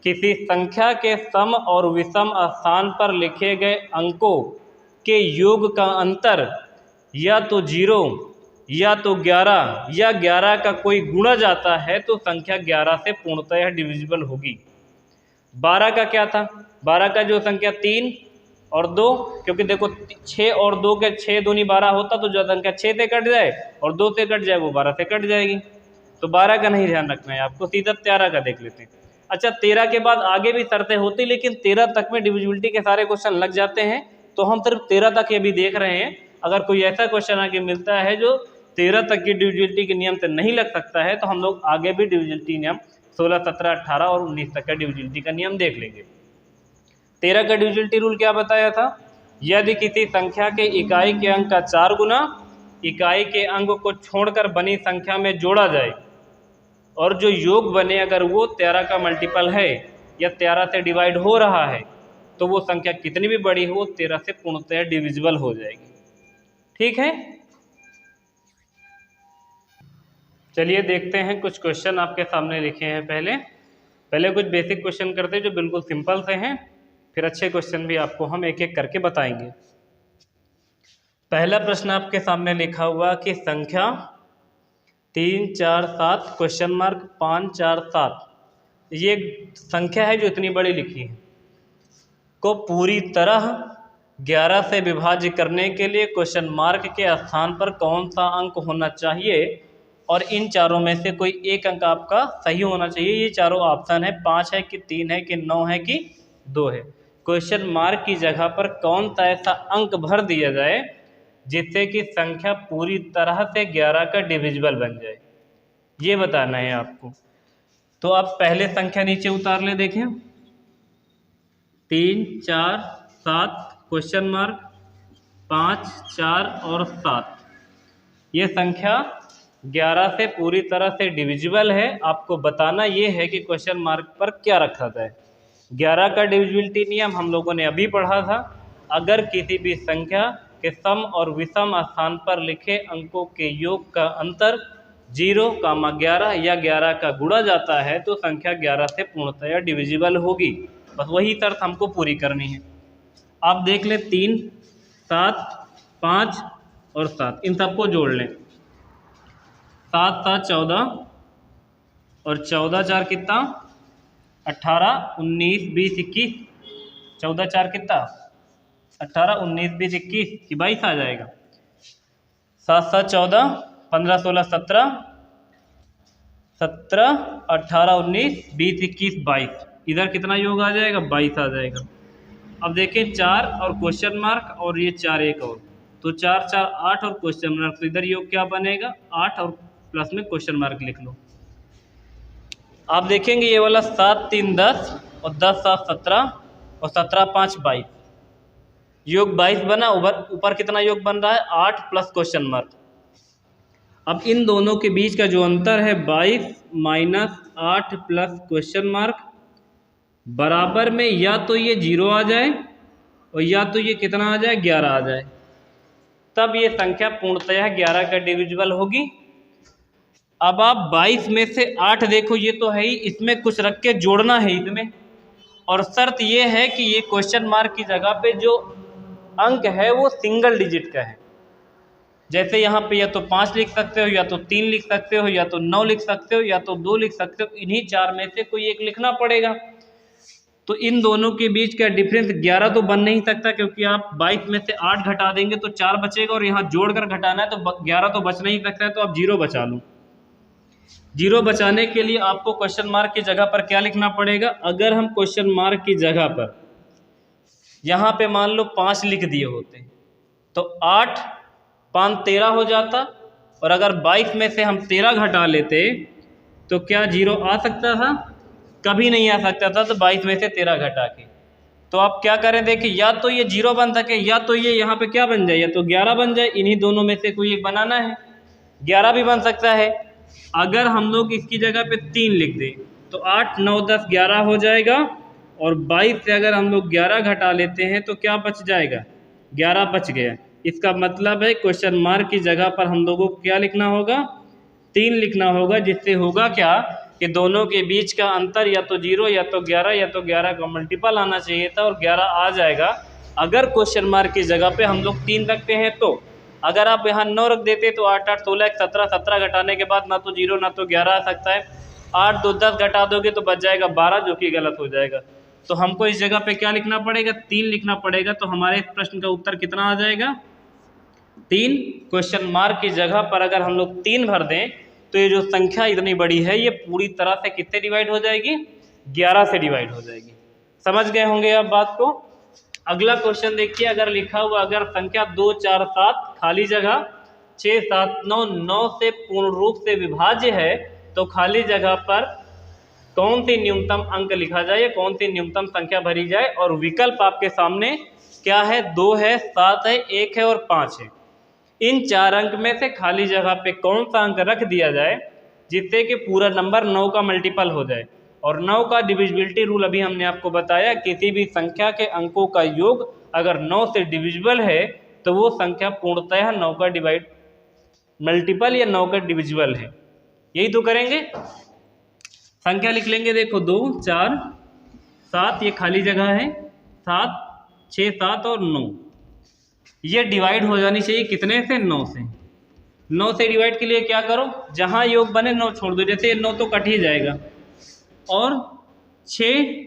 S1: किसी संख्या के सम और विषम स्थान पर लिखे गए अंकों के योग का अंतर या तो 0 या तो 11 या 11 का कोई गुणा जाता है तो संख्या 11 से पूर्णतः डिविजिबल होगी। 12 का क्या था? 12 का जो संख्या 3 और 2, क्योंकि देखो 6 और 2 के 6 दूनी 12 होता तो जो संख्या 6 से कट जाए और 2 से कट जाए वो 12 से कट जाएगी। तो 12 का नहीं ध्यान रखना है आपको, सीधा 13 का देख लेते हैं। अच्छा, 13 के बाद आगे भी शर्तें होती, लेकिन 13 तक में डिविजिबिलिटी के सारे क्वेश्चन लग जाते हैं, तो हम सिर्फ 13 तक ये भी देख रहे हैं। अगर कोई ऐसा क्वेश्चन आगे मिलता है जो 13 तक की डिविजिबिलिटी के नियम से नहीं लग सकता है तो हम लोग आगे भी डिविजिबिलिटी नियम 16, 17, 18 और 19 तक का डिविजिबिलिटी का नियम देख लेंगे। 13 का डिविजिबिलिटी रूल क्या बताया था? यदि किसी संख्या के इकाई के अंक का 4 गुना इकाई के अंक को छोड़कर बनी संख्या में जोड़ा जाए और जो योग बने अगर वो 13 का मल्टीपल है या 13 से डिवाइड हो रहा है तो वो संख्या कितनी भी बड़ी हो 13 से पूर्णतः डिविजिबल हो जाएगी। ठीक है, चलिए देखते हैं कुछ क्वेश्चन आपके सामने लिखे हैं। पहले कुछ बेसिक क्वेश्चन करते हैं जो बिल्कुल सिंपल से हैं, फिर अच्छे क्वेश्चन भी आपको हम एक एक करके बताएंगे। पहला प्रश्न आपके सामने लिखा हुआ कि संख्या 3, 4, 7 क्वेश्चन मार्क 5, 4, 7 ये संख्या है जो इतनी बड़ी लिखी है को पूरी तरह 11 से विभाज्य करने के लिए क्वेश्चन मार्क के स्थान पर कौन सा अंक होना चाहिए, और इन चारों में से कोई एक अंक आपका सही होना चाहिए। ये चारों ऑप्शन है, 5 है कि 3 है कि 9 है कि 2 है। क्वेश्चन मार्क की जगह पर कौन सा ऐसा अंक भर दिया जाए जिससे कि संख्या पूरी तरह से 11 का डिविजिबल बन जाए, ये बताना है आपको। तो आप पहले संख्या नीचे उतार ले, देखें 3, 4, 7 क्वेश्चन मार्क 5, 4 और 7 ये संख्या 11 से पूरी तरह से डिविजिबल है। आपको बताना ये है कि क्वेश्चन मार्क पर क्या रखा जाए। 11 का डिविजिबिलिटी नियम हम लोगों ने अभी पढ़ा था। अगर किसी भी संख्या के सम और विषम स्थान पर लिखे अंकों के योग का अंतर 0, 11 या 11 का गुणा जाता है तो संख्या 11 से पूर्णतः डिविजिबल होगी। बस वही शर्त हमको पूरी करनी है। आप देख लें 3, 7, 5 और 7 इन सबको जोड़ लें। 7, 7 14 और 14, 4 कितना 18, 19, 20, 21 14, 4 कितना 18, 19, 20, 21 कि 22 आ जाएगा। 7, 7 14, 15, 16, 17, 17, 18, 19, 20, 21, 22 इधर कितना योग आ जाएगा 22 आ जाएगा। अब देखें 4 और क्वेश्चन मार्क और ये 4 एक और, तो 4, 4 8 और क्वेश्चन मार्क, तो इधर योग क्या बनेगा 8 और प्लस में क्वेश्चन मार्क लिख लो। आप देखेंगे ये वाला 7, 3, 10 और 10, 7, 17 और 17, 5, 22 योग 22 बना। ऊपर कितना योग बन रहा है 8 प्लस क्वेश्चन मार्क। अब इन दोनों के बीच का जो अंतर है 22 माइनस 8 प्लस क्वेश्चन मार्क बराबर में या तो ये 0 आ जाए और या तो ये कितना आ जाए 11 आ जाए, तब ये संख्या पूर्णतः 11 का डिविजिबल होगी। अब आप 22 में से 8 देखो, ये तो है ही, इसमें कुछ रख के जोड़ना है इसमें, और शर्त ये है कि ये क्वेश्चन मार्क की जगह पे जो अंक है वो सिंगल डिजिट का है। जैसे यहाँ पे या तो 5 लिख सकते हो, या तो 3 लिख सकते हो, या तो 9 लिख सकते हो, या तो 2 लिख सकते हो, इन्हीं 4 में से कोई एक लिखना पड़ेगा। तो इन दोनों के बीच का डिफरेंस 11 तो बन नहीं सकता, क्योंकि आप 22 में से 8 घटा देंगे तो 4 बचेगा, और यहाँ जोड़कर घटाना है तो 11 तो बच नहीं सकता है, तो आप 0 बचा लो। 0 बचाने के लिए आपको क्वेश्चन मार्क की जगह पर क्या लिखना पड़ेगा? अगर हम क्वेश्चन मार्क की जगह पर यहाँ पे मान लो 5 लिख दिए होते तो 8 5 13 हो जाता, और अगर 22 में से हम 13 घटा लेते तो क्या 0 आ सकता था? कभी नहीं आ सकता था। तो 22 में से 13 घटा के तो आप क्या करें, देखिए, या तो ये 0 बन सके, या तो ये यहाँ पे क्या बन जाए, या तो 11 बन जाए। इन्हीं दोनों में से कोई एक बनाना है। 11 भी बन सकता है। अगर हम लोग इसकी जगह पे 3 लिख दें तो 8 9 10 11 हो जाएगा, और 22 से अगर हम लोग 11 घटा लेते हैं तो क्या बच जाएगा? 11 बच गया। इसका मतलब है क्वेश्चन मार्क की जगह पर हम लोगों को क्या लिखना होगा? 3 लिखना होगा, जिससे होगा क्या कि दोनों के बीच का अंतर या तो 0 या तो 11 या तो 11 का मल्टीपल आना चाहिए था, और 11 आ जाएगा। अगर क्वेश्चन मार्क की जगह पे हम लोग 3 रखते हैं तो अगर आप यहाँ 9 रख देते तो 8 8 16 17 17 घटाने के बाद ना तो 0 ना तो 11 आ सकता है। 8 2 10 घटा दोगे तो बच जाएगा 12, जो कि गलत हो जाएगा। तो हमको इस जगह पे क्या लिखना पड़ेगा? 3 लिखना पड़ेगा। तो हमारे प्रश्न का उत्तर कितना आ जाएगा? 3। क्वेश्चन मार्क की जगह पर अगर हम लोग 3 भर दें तो ये जो संख्या इतनी बड़ी है ये पूरी तरह से कितने डिवाइड हो जाएगी? 11 से डिवाइड हो जाएगी। समझ गए होंगे आप बात को। अगला क्वेश्चन देखिए, अगर लिखा हुआ अगर संख्या 2 4 7 खाली जगह 6 7 9 9 से पूर्ण रूप से विभाज्य है तो खाली जगह पर कौन सी न्यूनतम अंक लिखा जाए या कौन सी न्यूनतम संख्या भरी जाए? और विकल्प आपके सामने क्या है? 2 है, 7 है, 1 है और 5 है। इन 4 अंक में से खाली जगह पे कौन सा अंक रख दिया जाए जिससे कि पूरा नंबर 9 का मल्टीपल हो जाए? और 9 का डिविजिबिलिटी रूल अभी हमने आपको बताया, किसी भी संख्या के अंकों का योग अगर 9 से डिविजिबल है तो वो संख्या पूर्णतः 9 का डिवाइड मल्टीपल या 9 का डिविजिबल है। यही तो करेंगे। संख्या लिख लेंगे, देखो 2 4 7 ये खाली जगह है, 7 6 7 और 9, ये डिवाइड हो जानी चाहिए कितने से? 9 से। 9 से डिवाइड के लिए क्या करो, जहाँ योग बने 9 छोड़ दो। जैसे 9 तो कट ही जाएगा, और 6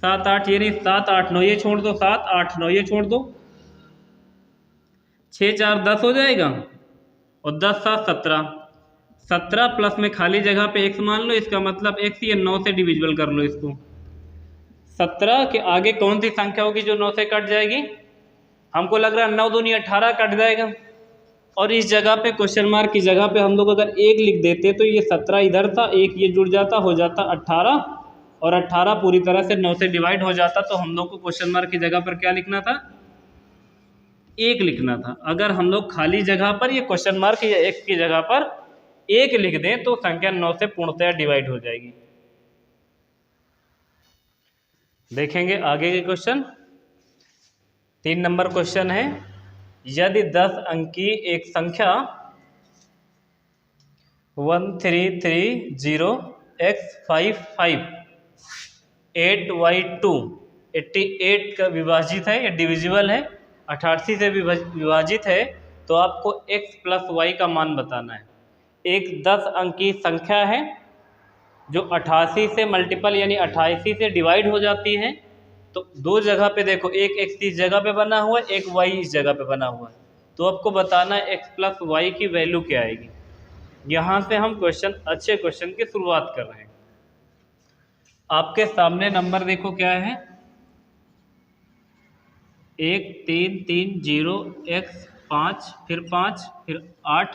S1: 7 8 ये नहीं, 7 8 9 ये छोड़ दो, 7 8 9 ये छोड़ दो, 6 4 10 हो जाएगा, और 10 7 17, 17 प्लस में खाली जगह पे x मान लो, इसका मतलब x, ये 9 से डिविजिबल कर लो इसको। 17 के आगे कौन सी संख्या होगी जो 9 से कट जाएगी? हमको लग रहा है 9 दूनी 18 कट जाएगा, और इस जगह पे क्वेश्चन मार्क की जगह पे हम लोग अगर 1 लिख देते तो ये 17 इधर था, 1 ये जुड़ जाता, हो जाता 18, और 18 पूरी तरह से 9 से डिवाइड हो जाता। तो हम लोग को क्वेश्चन मार्क की जगह पर क्या लिखना था? 1 लिखना था। अगर हम लोग खाली जगह पर ये क्वेश्चन मार्क या x की जगह पर 1 लिख दें तो संख्या 9 से पूर्णतः डिवाइड हो जाएगी। देखेंगे आगे के क्वेश्चन। 3 नंबर क्वेश्चन है, यदि 10 अंकी एक संख्या 1330x55 88 का विभाजित है या डिविजिबल है, 88 से विभाजित है, तो आपको x प्लस y का मान बताना है। एक 10 अंकी संख्या है जो 88 से मल्टीपल यानी 88 से डिवाइड हो जाती है। तो 2 जगह पे देखो, एक x इस जगह पे बना हुआ है, एक y इस जगह पे बना हुआ है, तो आपको बताना है x प्लस वाई की वैल्यू क्या आएगी। यहाँ से हम अच्छे क्वेश्चन की शुरुआत कर रहे हैं। आपके सामने नंबर देखो क्या है, 1 3 3 0 x 5 फिर 5 फिर 8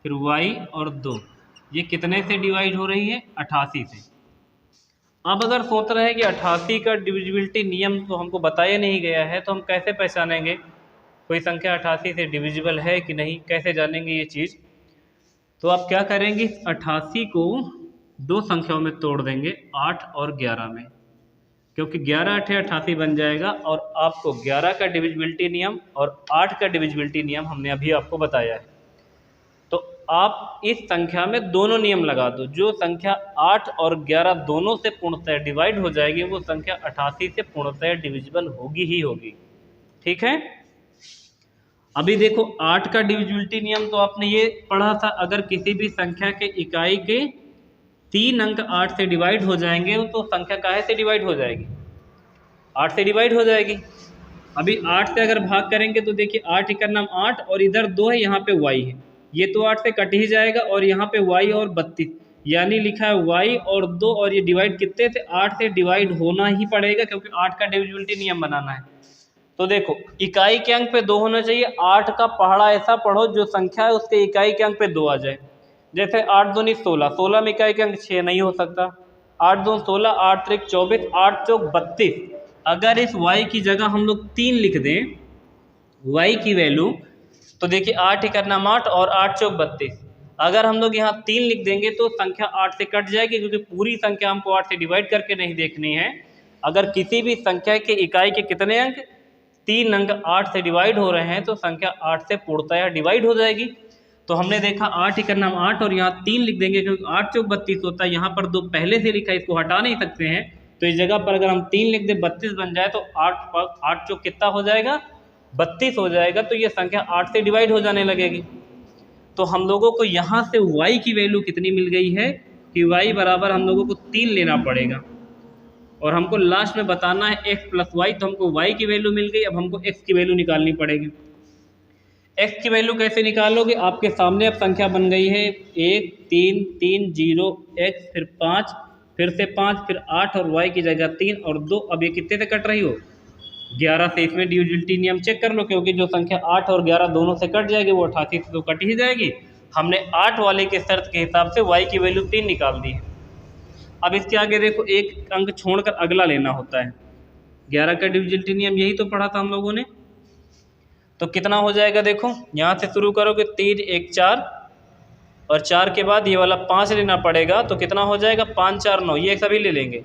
S1: फिर y और 2, ये कितने से डिवाइड हो रही है? 88 से। अब अगर सोच रहे हैं कि 88 का डिविजिबिलिटी नियम तो हमको बताया नहीं गया है, तो हम कैसे पहचानेंगे कोई संख्या 88 से डिविजिबल है कि नहीं, कैसे जानेंगे ये चीज़? तो आप क्या करेंगे, 88 को 2 संख्याओं में तोड़ देंगे, 8 और 11 में, क्योंकि 11 8 88 बन जाएगा। और आपको 11 का डिविजिबिलिटी नियम और 8 का डिविजिबिलिटी नियम हमने अभी आपको बताया है। तो आप इस संख्या में दोनों नियम लगा दो। जो संख्या 8 और 11 दोनों से पूर्णतः डिवाइड हो जाएगी वो संख्या 88 से पूर्णतः डिविजिबल होगी ही होगी। ठीक है। अभी देखो 8 का डिविजिबिलिटी नियम तो आपने ये पढ़ा था, अगर किसी भी संख्या के इकाई के 3 अंक 8 से डिवाइड हो जाएंगे तो संख्या काहे से डिवाइड हो जाएगी? 8 से डिवाइड हो जाएगी। अभी 8 से अगर भाग करेंगे तो देखिए 8 इक्का नाम 8 और इधर 2 है, यहाँ पे y है, ये तो 8 से कट ही जाएगा और यहाँ पे y और 32, यानी लिखा है y और 2 और ये डिवाइड कितने से 8 से डिवाइड होना ही पड़ेगा क्योंकि 8 का डिविजिबिलिटी नियम बनाना है। तो देखो इकाई के अंक पे 2 होना चाहिए। 8 का पहाड़ा ऐसा पढ़ो जो संख्या है उसके इकाई के अंक पे 2 आ जाए। जैसे 8 दूनी 16, 16 में इकाई के अंक 6 नहीं हो सकता। 8 दूनी 16, 8 त्रिक 24, 8 चौक 32। अगर इस y की जगह हम लोग 3 लिख दें y की वैल्यू, तो देखिए 8 इक्का नाम 8 और 8 चौक 32। अगर हम लोग यहाँ 3 लिख देंगे तो संख्या 8 से कट जाएगी क्योंकि पूरी संख्या हमको 8 से डिवाइड करके नहीं देखनी है। अगर किसी भी संख्या के इकाई के कितने अंक 3 अंक 8 से डिवाइड हो रहे हैं तो संख्या 8 से पूर्णतः डिवाइड हो जाएगी। तो हमने देखा 8 इक्का नाम 8 और यहाँ 3 लिख देंगे क्योंकि 8 चौक 32 होता है। यहाँ पर 2 पहले से लिखा है, इसको हटा नहीं सकते हैं, तो इस जगह पर अगर हम 3 लिख दें 32 बन जाए तो 8 चौक कितना हो जाएगा? 32 हो जाएगा। तो ये संख्या 8 से डिवाइड हो जाने लगेगी। तो हम लोगों को यहाँ से y की वैल्यू कितनी मिल गई है कि y बराबर हम लोगों को 3 लेना पड़ेगा और हमको लास्ट में बताना है x प्लस वाई। तो हमको y की वैल्यू मिल गई, अब हमको x की वैल्यू निकालनी पड़ेगी। x की वैल्यू कैसे निकालोगे? आपके सामने अब संख्या बन गई है 1 3 3 0 x, फिर 5, फिर से 5, फिर 8 और y की जगह 3 और 2। अब ये कितने से कट रही हो? 11 से। इसमें डिविजिबिलिटी नियम चेक कर लो क्योंकि जो संख्या 8 और 11 दोनों से कट जाएगी वो 88 से तो कट ही जाएगी। हमने 8 वाले के शर्त के हिसाब से y की वैल्यू 3 निकाल दी है। अब इसके आगे देखो एक अंक छोड़कर अगला लेना होता है। 11 का डिविजिबिलिटी नियम यही तो पढ़ा था हम लोगों ने। तो कितना हो जाएगा? देखो यहाँ से शुरू करोगे 3 1 4 और 4 के बाद ये वाला 5 लेना पड़ेगा तो कितना हो जाएगा? 5 4 9, ये सभी ले लेंगे।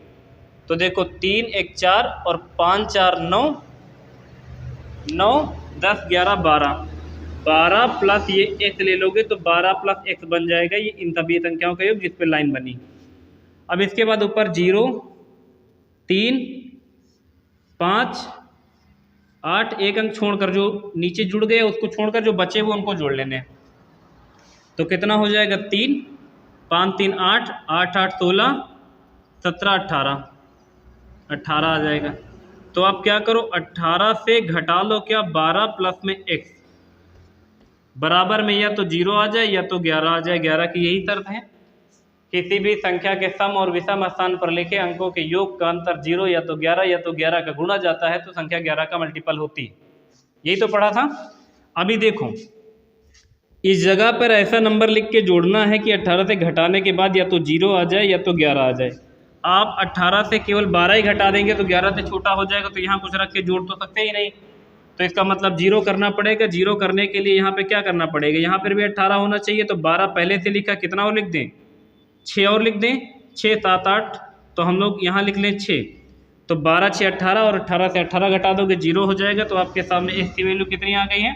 S1: तो देखो 3 1 4 और 5 4 9, 9 10 11 12, 12 प्लस ये x ले लोगे तो 12 प्लस x बन जाएगा। ये इन सभी संख्याओं का योग जिस पे लाइन बनी। अब इसके बाद ऊपर 0 3 5 8, एक अंक छोड़कर जो नीचे जुड़ गए उसको छोड़कर जो बचे वो उनको जोड़ लेने हैं। तो कितना हो जाएगा? 3 5 3 8, 8 8 16 17 18, 18 आ जाएगा। तो आप क्या करो 18 से घटा लो क्या? 12 प्लस में x बराबर में या तो 0 आ जाए या तो 11 आ जाए। 11 की यही शर्त है, किसी भी संख्या के सम और विषम स्थान पर लिखे अंकों के योग का अंतर 0 या तो 11 या तो 11 का गुणा जाता है तो संख्या 11 का मल्टीपल होती है। यही तो पढ़ा था। अभी देखो इस जगह पर ऐसा नंबर लिख के जोड़ना है कि 18 से घटाने के बाद या तो 0 आ जाए या तो 11 आ जाए। आप 18 से केवल 12 ही घटा देंगे तो 11 से छोटा हो जाएगा, तो यहाँ कुछ रख के जोड़ तो सकते ही नहीं। तो इसका मतलब 0 करना पड़ेगा। 0 करने के लिए यहाँ पे क्या करना पड़ेगा? यहाँ पर भी 18 होना चाहिए, तो 12 पहले से लिखा, कितना और लिख दें? 6 और लिख दें, 6 7 8, तो हम लोग यहाँ लिख लें 6। तो 12 6 18 और 18 से 18 घटा दोगे 0 हो जाएगा। तो आपके सामने x की वैल्यू कितनी आ गई है?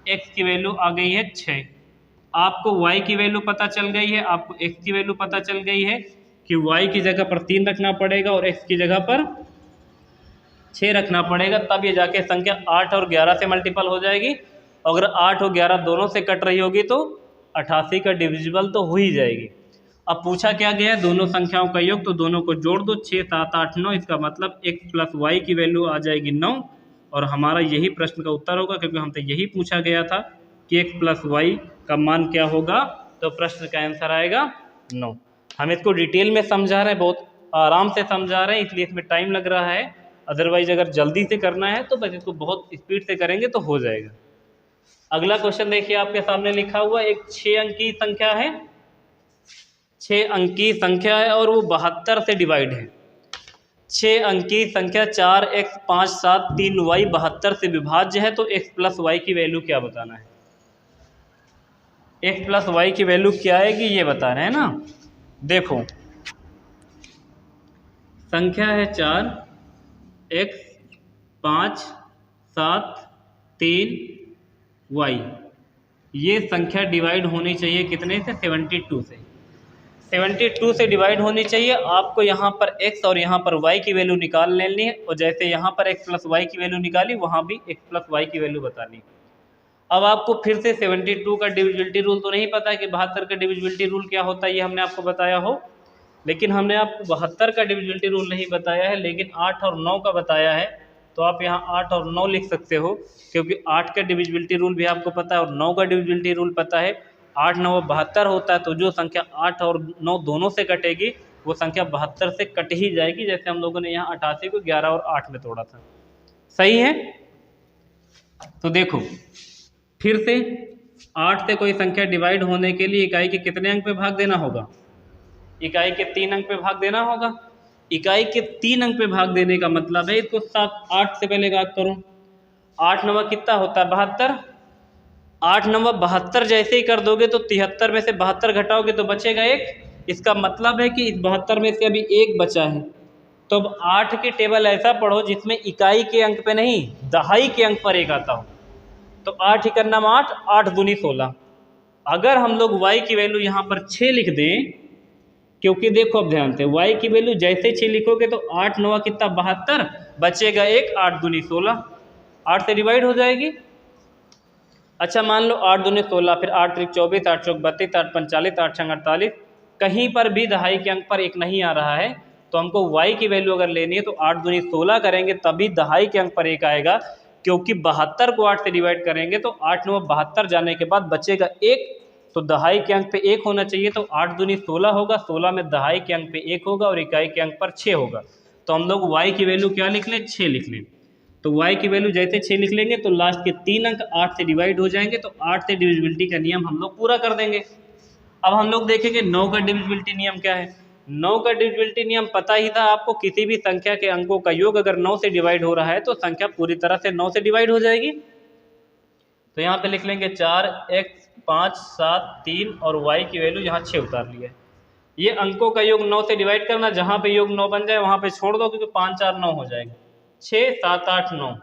S1: x की वैल्यू आ गई है 6। आपको y की वैल्यू पता चल गई है, आपको x की वैल्यू पता चल गई है कि y की जगह पर 3 रखना पड़ेगा और x की जगह पर 6 रखना पड़ेगा, तब ये जाके संख्या 8 और 11 से मल्टीपल हो जाएगी। अगर 8 और 11 दोनों से कट रही होगी तो 88 का डिविजिबल तो हो ही जाएगी। अब पूछा क्या गया? दोनों संख्याओं का योग, तो दोनों को जोड़ दो। 6 7 8 9, इसका मतलब x प्लस वाई की वैल्यू आ जाएगी 9 और हमारा यही प्रश्न का उत्तर होगा क्योंकि हमसे यही पूछा गया था कि x प्लस वाई का मान क्या होगा। तो प्रश्न का आंसर आएगा 9। हम इसको डिटेल में समझा रहे हैं, बहुत आराम से समझा रहे हैं, इसलिए इसमें टाइम लग रहा है। अदरवाइज अगर जल्दी से करना है तो बस इसको बहुत स्पीड से करेंगे तो हो जाएगा। अगला क्वेश्चन देखिए आपके सामने लिखा हुआ एक 6 अंकी संख्या है, 6 अंकी संख्या है और वो 72 से डिवाइड है। 6 अंकी संख्या 4x 5 7 3y 72 से विभाज्य है, तो x प्लस वाई की वैल्यू क्या बताना है? x प्लस वाई की वैल्यू क्या आएगी ये बता रहे हैं ना। देखो संख्या है 4x 5 7 3y, ये संख्या डिवाइड होनी चाहिए कितने से, 72 से। 72 से डिवाइड होनी चाहिए। आपको यहाँ पर x और यहाँ पर y की वैल्यू निकाल लेनी है, और जैसे यहाँ पर x प्लस वाई की वैल्यू निकाली, वहाँ भी x प्लस वाई की वैल्यू बतानी है। अब आपको फिर से 72 का डिविजिबिलिटी रूल तो नहीं पता है कि 72 का डिविजिबिलिटी रूल क्या होता है, ये हमने आपको बताया हो, लेकिन हमने आपको 72 का डिविजिबिलिटी रूल नहीं बताया है, लेकिन 8 और 9 का बताया है। तो आप यहाँ 8 और 9 लिख सकते हो, क्योंकि 8 का डिविजिबिलिटी रूल भी आपको पता है और 9 का डिविजिबिलिटी रूल पता है। 8 9 72 होता है, तो जो संख्या 8 और 9 दोनों से कटेगी वो संख्या 72 से कट ही जाएगी, जैसे हम लोगों ने यहाँ 88 को 11 और 8 में तोड़ा था। सही है। तो देखो फिर से 8 से कोई संख्या डिवाइड होने के लिए इकाई के कितने अंक पे भाग देना होगा, इकाई के 3 अंक पे भाग देना होगा। इकाई के 3 अंक पे भाग देने का मतलब है इसको 8 से पहले भाग करो। 8 9 कितना होता है, 72। 8 9 72 जैसे ही कर दोगे तो 73 में से 72 घटाओगे तो बचेगा 1। इसका मतलब है कि इस 72 में से अभी 1 बचा है। तो अब 8 की टेबल ऐसा पढ़ो जिसमें इकाई के अंक पे नहीं, दहाई के अंक पर 1 आता हो। तो 8 इक्का 8, 8 दूनी 16। अगर हम लोग y की वैल्यू यहाँ पर 6 लिख दें, क्योंकि देखो अब ध्यान से y की वैल्यू जैसे 6 लिखोगे तो 8 9 कितना 72, बचेगा 1, 8 दूनी 16, 8 से डिवाइड हो जाएगी। अच्छा मान लो 8 दूनी 16, फिर 8 त्रिक 24, 8 चौक 32, 8 45, 8 छंग 48, कहीं पर भी दहाई के अंक पर 1 नहीं आ रहा है। तो हमको y की वैल्यू अगर लेनी है तो 8 दूनी 16 करेंगे तभी दहाई के अंक पर 1 आएगा, क्योंकि 72 को 8 से डिवाइड करेंगे तो 8 9 72 जाने के बाद बचेगा 1, तो दहाई के अंक पे 1 होना चाहिए। तो 8 दूनी 16 होगा, 16 में दहाई के अंक पे 1 होगा और इकाई के अंक पर 6 होगा। तो हम लोग y की वैल्यू क्या लिख लें, 6 लिख लें। तो y की वैल्यू जैसे 6 लिख लेंगे तो लास्ट के 3 अंक 8 से डिवाइड हो जाएंगे, तो 8 से डिविजिबिलिटी का नियम हम लोग पूरा कर देंगे। अब हम लोग देखेंगे 9 का डिविजिबिलिटी नियम क्या है। 9 का डिविजिबिलिटी नियम पता ही था आपको, किसी भी संख्या के अंकों का योग अगर 9 से डिवाइड हो रहा है तो संख्या पूरी तरह से 9 से डिवाइड हो जाएगी। तो यहाँ पे लिख लेंगे 4 x 5 7 3 और y की वैल्यू यहाँ 6 उतार लिया है। ये अंकों का योग 9 से डिवाइड करना, जहाँ पे योग 9 बन जाए वहाँ पे छोड़ दो, क्योंकि 5 4 9 हो जाएगा। 6 7 8 9।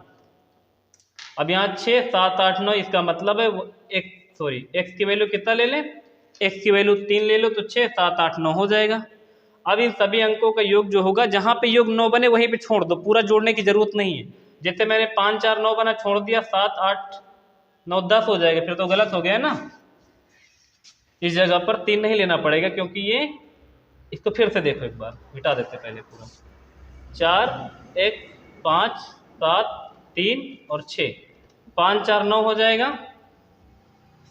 S1: अब यहाँ 6 7 8 9, इसका मतलब है x की वैल्यू कितना ले लें, x की वैल्यू 3 ले लो, तो 6 7 8 9 हो जाएगा। अब इन सभी अंकों का योग जो होगा, जहाँ पे योग 9 बने वहीं पे छोड़ दो, पूरा जोड़ने की जरूरत नहीं है। जैसे मैंने 5 4 9 बना छोड़ दिया, 7 8 9 10 हो जाएगा, फिर तो गलत हो गया ना। इस जगह पर 3 नहीं लेना पड़ेगा, क्योंकि ये, इसको फिर से देखो एक बार, मिटा देते पहले पूरा। 4 1 5 7 3 और 6, 5 4 9 हो जाएगा,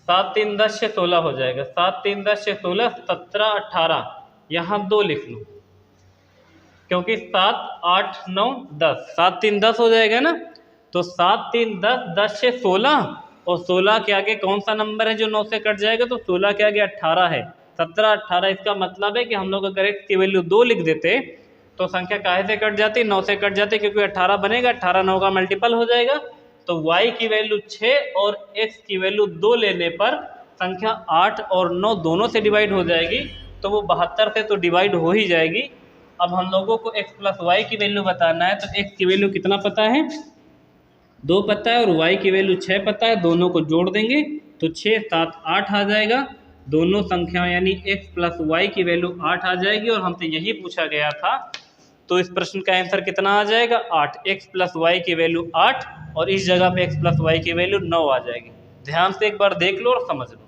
S1: 7 3 10 से 16 हो जाएगा, 7 3 10 से 16 17 18, यहाँ 2 लिख लो, क्योंकि 7 8 9 10, 7 3 10 हो जाएगा ना। तो 7 3 10, 10 से 16, और 16 के आगे कौन सा नंबर है जो 9 से कट जाएगा, तो 16 के आगे 18 है, 17 18। इसका मतलब है कि हम लोग अगर x की वैल्यू 2 लिख देते तो संख्या काहे से कट जाती, 9 से कट जाती, क्योंकि 18 बनेगा, 18 9 का मल्टीपल हो जाएगा। तो y की वैल्यू 6 और x की वैल्यू 2 लेने पर संख्या 8 और 9 दोनों से डिवाइड हो जाएगी, तो वो 72 से तो डिवाइड हो ही जाएगी। अब हम लोगों को x प्लस वाई की वैल्यू बताना है, तो x की वैल्यू कितना पता है, 2 पता है, और y की वैल्यू 6 पता है, दोनों को जोड़ देंगे तो 6 7 8 आ जाएगा। दोनों संख्या यानी x प्लस वाई की वैल्यू 8 आ जाएगी, और हमसे यही पूछा गया था। तो इस प्रश्न का आंसर कितना आ जाएगा, 8। x प्लस वाई की वैल्यू 8, और इस जगह पे x प्लस वाई की वैल्यू 9 आ जाएगी। ध्यान से एक बार देख लो और समझ लो।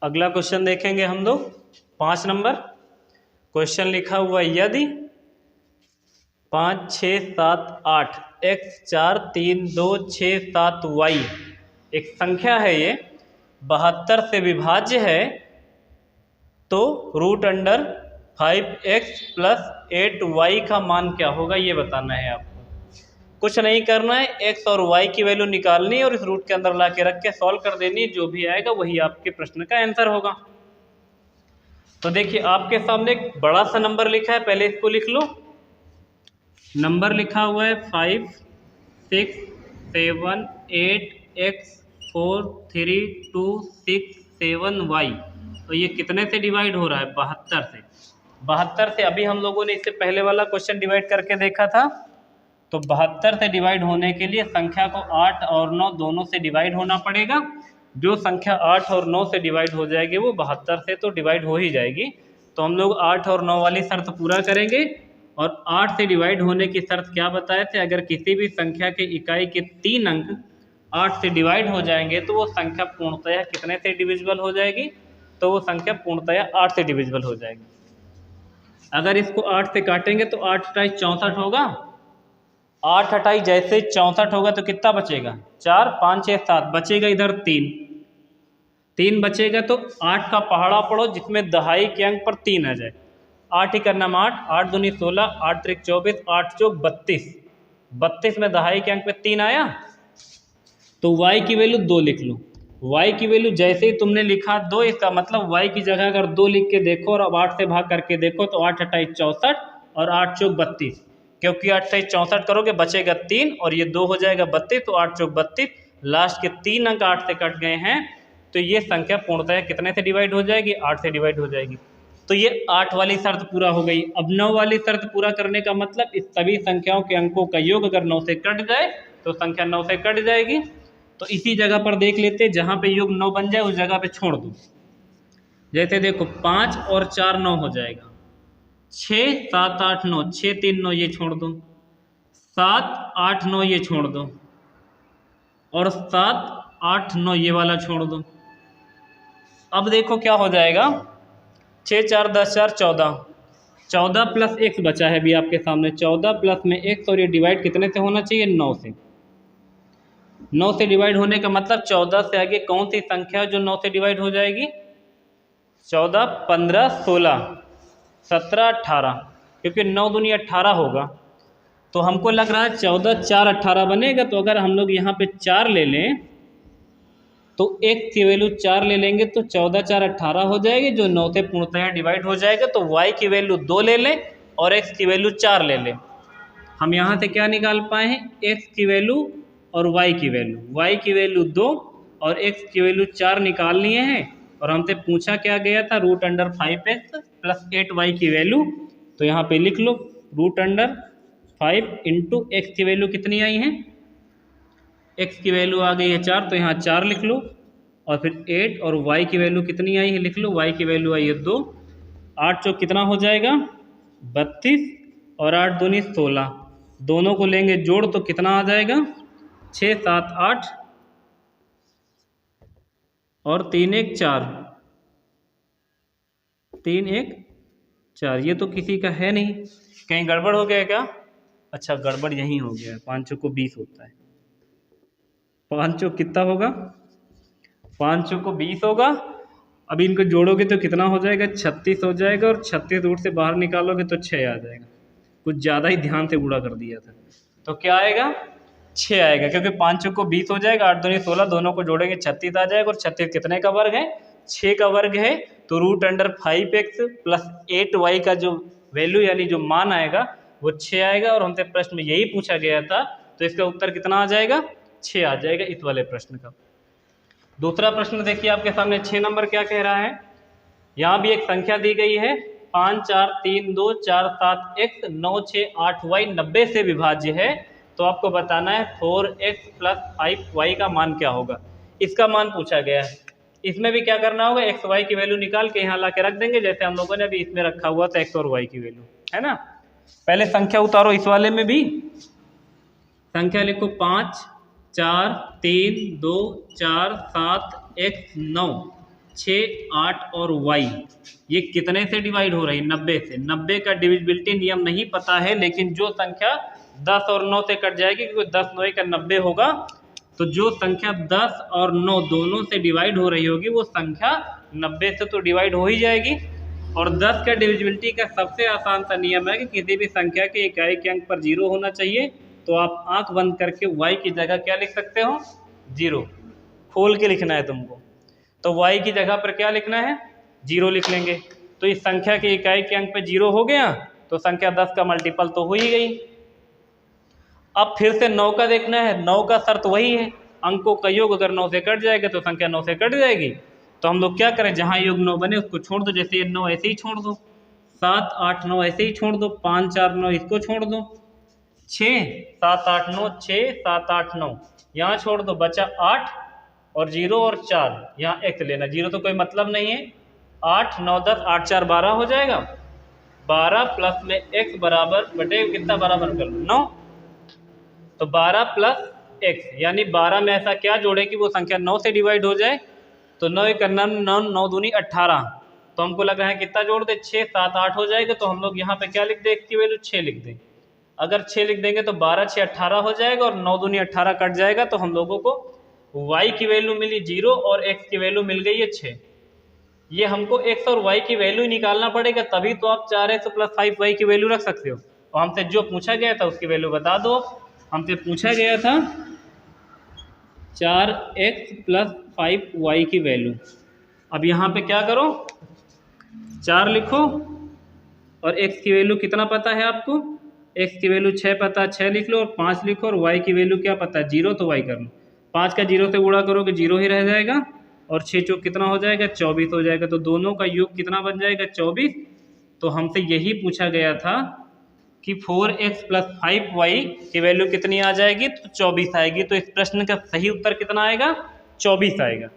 S1: अगला क्वेश्चन देखेंगे हम लोग, 5 नंबर क्वेश्चन लिखा हुआ, यदि 5 6 7 8 x 4 3 2 6 7 y एक संख्या है, ये 72 से विभाज्य है, तो √5x प्लस 8y का मान क्या होगा, ये बताना है आपको। कुछ नहीं करना है, x और y की वैल्यू निकालनी है और इस रूट के अंदर ला के रख के सॉल्व कर देनी है, जो भी आएगा वही आपके प्रश्न का आंसर होगा। तो देखिए आपके सामने एक बड़ा सा नंबर लिखा है, पहले इसको लिख लो। नंबर लिखा हुआ है 5 6 7 8 x 4 3 2 6 7 y। तो ये कितने से डिवाइड हो रहा है, 72 से। 72 से अभी हम लोगों ने इससे पहले वाला क्वेश्चन डिवाइड करके देखा था, तो 72 से डिवाइड होने के लिए संख्या को 8 और 9 दोनों से डिवाइड होना पड़ेगा। जो संख्या 8 और 9 से डिवाइड हो जाएगी वो 72 से तो डिवाइड हो ही जाएगी। तो हम लोग 8 और 9 वाली शर्त पूरा करेंगे। और 8 से डिवाइड होने की शर्त क्या बताए थे, अगर किसी भी संख्या के इकाई के 3 अंक 8 से डिवाइड हो जाएंगे तो वो संख्या पूर्णतया कितने से डिविजिबल हो जाएगी, तो वो संख्या पूर्णतया 8 से डिविजिबल हो जाएगी। अगर इसको 8 से काटेंगे तो 8 अट्ठाईस 64 होगा। 8 अट्ठाईस जैसे 64 होगा तो कितना बचेगा, 4 5 6 7 बचेगा, इधर 3 बचेगा। तो 8 का पहाड़ा पढ़ो जिसमें दहाई के अंक पर 3 आ जाए। 8 ही करना 8, 8 दूनी 16, 8 त्रिक 24, 8 चौक 32, 32 में दहाई के अंक पे 3 आया तो y की वैल्यू 2 लिख लो। y की वैल्यू जैसे ही तुमने लिखा 2, इसका मतलब y की जगह अगर 2 लिख के देखो और अब 8 से भाग करके देखो तो 8 अट्ठाईस 64 और 8 चौक 32, क्योंकि 8 अट्ठाईस 64 करोगे बचेगा 3 और ये 2 हो जाएगा 32, तो 8 चौक 32, लास्ट के 3 अंक 8 से कट गए हैं। तो ये संख्या पूर्णतः कितने से डिवाइड हो जाएगी, 8 से डिवाइड हो जाएगी। तो ये 8 वाली शर्त पूरा हो गई। अब 9 वाली शर्त पूरा करने का मतलब इस सभी संख्याओं के अंकों का योग अगर 9 से कट जाए तो संख्या 9 से कट जाएगी। तो इसी जगह पर देख लेते हैं, जहाँ पे योग 9 बन जाए उस जगह पे छोड़ दो। जैसे देखो 5 और 4 9 हो जाएगा, 6 7 8 9, 6 3 9 ये छोड़ दो, 7 8 9 ये छोड़ दो, और 7 8 9 ये वाला छोड़ दो। अब देखो क्या हो जाएगा, 6 4 10 4 14, 14 प्लस x बचा है अभी आपके सामने, 14 प्लस में x, और ये डिवाइड कितने से होना चाहिए, 9 से। 9 से डिवाइड होने का मतलब 14 से आगे कौन सी संख्या जो 9 से डिवाइड हो जाएगी, 14 15 16 17 18, क्योंकि 9 दूनी 18 होगा। तो हमको लग रहा है 14 4 18 बनेगा। तो अगर हम लोग यहाँ पे 4 ले लें तो x की वैल्यू 4 ले लेंगे तो 14 4 18 हो जाएगी, जो 9 से पूर्णतः डिवाइड हो जाएगा। तो y की वैल्यू 2 ले लें और x की वैल्यू 4 ले लें। हम यहाँ से क्या निकाल पाए हैं, x की वैल्यू और y की वैल्यू। y की वैल्यू 2 और x की वैल्यू 4 निकाल लिए हैं। और हमसे पूछा क्या गया था, √5x प्लस 8y की वैल्यू। तो यहाँ पे लिख लो √5 इंटू एक्स की वैल्यू कितनी आई है, x की वैल्यू आ गई है 4, तो यहाँ 4 लिख लो। और फिर 8 और y की वैल्यू कितनी आई है लिख लो, y की वैल्यू आई है 2। 8 चौक कितना हो जाएगा, 32, और 8 दूनी 16, दोनों को लेंगे जोड़ तो कितना आ जाएगा, 6 7 8 और 3 1 4, 3 1 4। ये तो किसी का है नहीं, कहीं गड़बड़ हो गया क्या? अच्छा गड़बड़ यहीं हो गया, 5 चौक को 20 होता है, 5 चौक कितना होगा, 5 चौक को 20 होगा। अब इनको जोड़ोगे तो कितना हो जाएगा, 36 हो जाएगा, और 36 रूट से बाहर निकालोगे तो 6 आ जाएगा। कुछ ज़्यादा ही ध्यान से गुणा कर दिया था। तो क्या आएगा, 6 आएगा, क्योंकि 5 चौक को 20 हो जाएगा, 8 दूनी 16, दोनों को जोड़ेंगे 36 आ जाएगा। और 36 कितने का वर्ग है, 6 का वर्ग है। तो √5x प्लस 8y का जो वैल्यू यानी जो मान आएगा वो 6 आएगा। और हमसे प्रश्न में यही पूछा गया था, तो इसका उत्तर कितना आ जाएगा, 6 आ जाएगा इस वाले प्रश्न का। दूसरा प्रश्न देखिए आपके सामने 6 नंबर क्या कह रहा है। यहाँ भी एक संख्या दी गई है, 5 4 3 2 4 7 x 9 6 8 y 90 से विभाज्य है। तो आपको बताना है 4x प्लस 5y का मान क्या होगा, इसका मान पूछा गया है। इसमें भी क्या करना होगा, x y की वैल्यू निकाल के यहाँ ला के रख देंगे, जैसे हम लोगों ने अभी इसमें रखा हुआ था x और y की वैल्यू, है ना। पहले संख्या उतारो, इस वाले में भी संख्या लिखो, 5 4 3 2 4 7 x 9 6 8 और y, ये कितने से डिवाइड हो रही है, 90 से। 90 का डिविजिबिलिटी नियम नहीं पता है, लेकिन जो संख्या 10 और 9 से कट जाएगी, क्योंकि 10 9 का 90 होगा, तो जो संख्या 10 और 9 दोनों से डिवाइड हो रही होगी वो संख्या 90 से तो डिवाइड हो ही जाएगी। और 10 का डिविजिबिलिटी का सबसे आसान सा नियम है कि किसी भी संख्या के इकाई के अंक पर 0 होना चाहिए। तो आप आंख बंद करके y की जगह क्या लिख सकते हो, 0 खोल के लिखना है तुमको। तो y की जगह पर क्या लिखना है, 0 लिख लेंगे। तो इस संख्या के इकाई के अंक पे 0 हो गया, तो संख्या 10 का मल्टीपल तो हो ही गई। अब फिर से 9 का देखना है। 9 का शर्त वही है, अंकों का योग अगर 9 से कट जाएगा तो संख्या 9 से कट जाएगी। तो हम लोग क्या करें, जहाँ योग 9 बने उसको छोड़ दो, जैसे ये 9 ऐसे ही छोड़ दो, 7 8 9 ऐसे ही छोड़ दो, 5 4 9 इसको छोड़ दो, 6 7 8 9, 6 7 8 9, यहाँ छोड़ दो, बचा 8 और 0 और 4, यहाँ x लेना, 0 तो कोई मतलब नहीं है। 8 9 10, 8 4 12 हो जाएगा। 12 प्लस में x बराबर बटे कितना बराबर कर लो 9, तो 12 प्लस x यानी 12 में ऐसा क्या जोड़े कि वो संख्या 9 से डिवाइड हो जाए। तो 9 एक 9 9 9 दूनी 18, तो हमको लग रहा है कितना जोड़ दे 6 7 8 हो जाएगा। तो हम लोग यहाँ पे क्या लिख दे, x की वैल्यू 6 लिख दें। अगर 6 लिख देंगे तो 12 6 18 हो जाएगा और 9 दूनी 18 कट जाएगा। तो हम लोगों को y की वैल्यू मिली 0 और x की वैल्यू मिल गई है 6। ये हमको x और y की वैल्यू निकालना पड़ेगा, तभी तो आप 4x प्लस 5y की वैल्यू रख सकते हो। और हमसे जो पूछा गया था उसकी वैल्यू बता दो। हमसे पूछा गया था 4x प्लस 5y की वैल्यू। अब यहाँ पे क्या करो, 4 लिखो और x की वैल्यू कितना पता है आपको, x की वैल्यू 6 पता, 6 लिख लो और 5 लिखो और y की वैल्यू क्या पता है 0, तो y कर लो। 5 का 0 से गुणा करोगे 0 ही रह जाएगा और 6 चौक कितना हो जाएगा 24 हो जाएगा। तो दोनों का योग कितना बन जाएगा 24। तो हमसे यही पूछा गया था कि 4x प्लस 5y की वैल्यू कितनी आ जाएगी, तो 24 आएगी। तो इस प्रश्न का सही उत्तर कितना आएगा, 24 आएगा।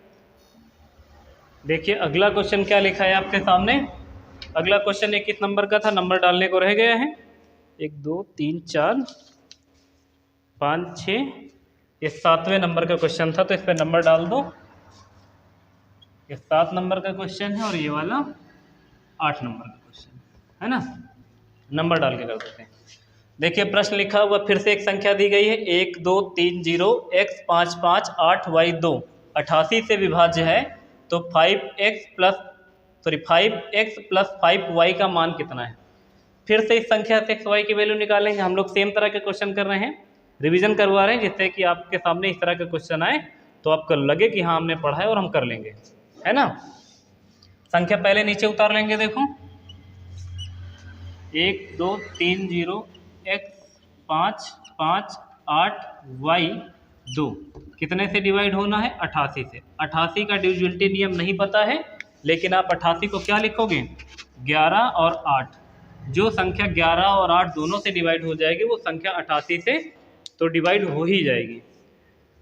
S1: देखिए अगला क्वेश्चन क्या लिखा है आपके सामने। अगला क्वेश्चन 21 नंबर का था, नंबर डालने को रह गया है 1 2 3 4 5 6, ये 7वें नंबर का क्वेश्चन था, तो इस पर नंबर डाल दो। ये 7 नंबर का क्वेश्चन है और ये वाला 8 नंबर का क्वेश्चन है ना, नंबर डाल के कर देते हैं। देखिए प्रश्न लिखा हुआ फिर से एक संख्या दी गई है 1 2 3 0 x 5 5 8 y 2 88 से विभाज्य है। तो 5x प्लस 5y का मान कितना है। फिर से इस संख्या से x y की वैल्यू निकालेंगे। हम लोग सेम तरह के क्वेश्चन कर रहे हैं, रिवीजन करवा रहे हैं, जिससे कि आपके सामने इस तरह के क्वेश्चन आए तो आपको लगे कि हाँ हमने पढ़ा है और हम कर लेंगे, है ना। संख्या पहले नीचे उतार लेंगे। देखो 1 2 3 0 x 5 5 8 y 2 कितने से डिवाइड होना है, 88 से। 88 का डिविजिबिलिटी नियम नहीं पता है, लेकिन आप 88 को क्या लिखोगे 11 और 8। जो संख्या 11 और 8 दोनों से डिवाइड हो जाएगी वो संख्या 88 से तो डिवाइड हो ही जाएगी।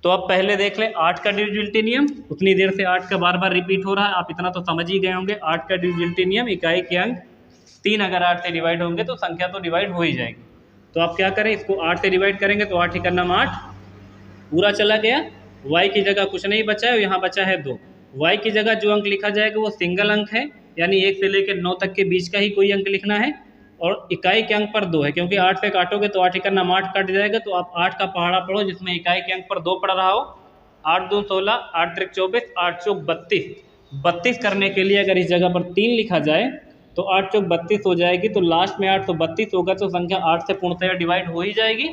S1: तो अब पहले देख लें 8 का डिविजिबिलिटी नियम। उतनी देर से 8 का बार बार रिपीट हो रहा है, आप इतना तो समझ ही गए होंगे। 8 का डिविजिबिलिटी नियम, इकाई के अंक 3 अगर 8 से डिवाइड होंगे तो संख्या तो डिवाइड हो ही जाएगी। तो आप क्या करें, इसको 8 से डिवाइड करेंगे तो 8 ही का नाम 8 पूरा चला गया। y की जगह कुछ नहीं बचा है, यहाँ बचा है 2। y की जगह जो अंक लिखा जाएगा वो सिंगल अंक है, यानी 1 से लेकर 9 तक के बीच का ही कोई अंक लिखना है। और इकाई के अंक पर 2 है, क्योंकि 8 से काटोगे तो 8 का नाम 8 कट जाएगा। तो आप 8 का पहाड़ा पढ़ो जिसमें इकाई के अंक पर 2 पड़ रहा हो। 8 2 16, 8 3 24, 8 चौक 32। 32 करने के लिए अगर इस जगह पर 3 लिखा जाए तो 8 चौक 32 हो जाएगी। तो लास्ट में 832 होगा तो संख्या 8 से पूर्णतया डिवाइड हो ही जाएगी।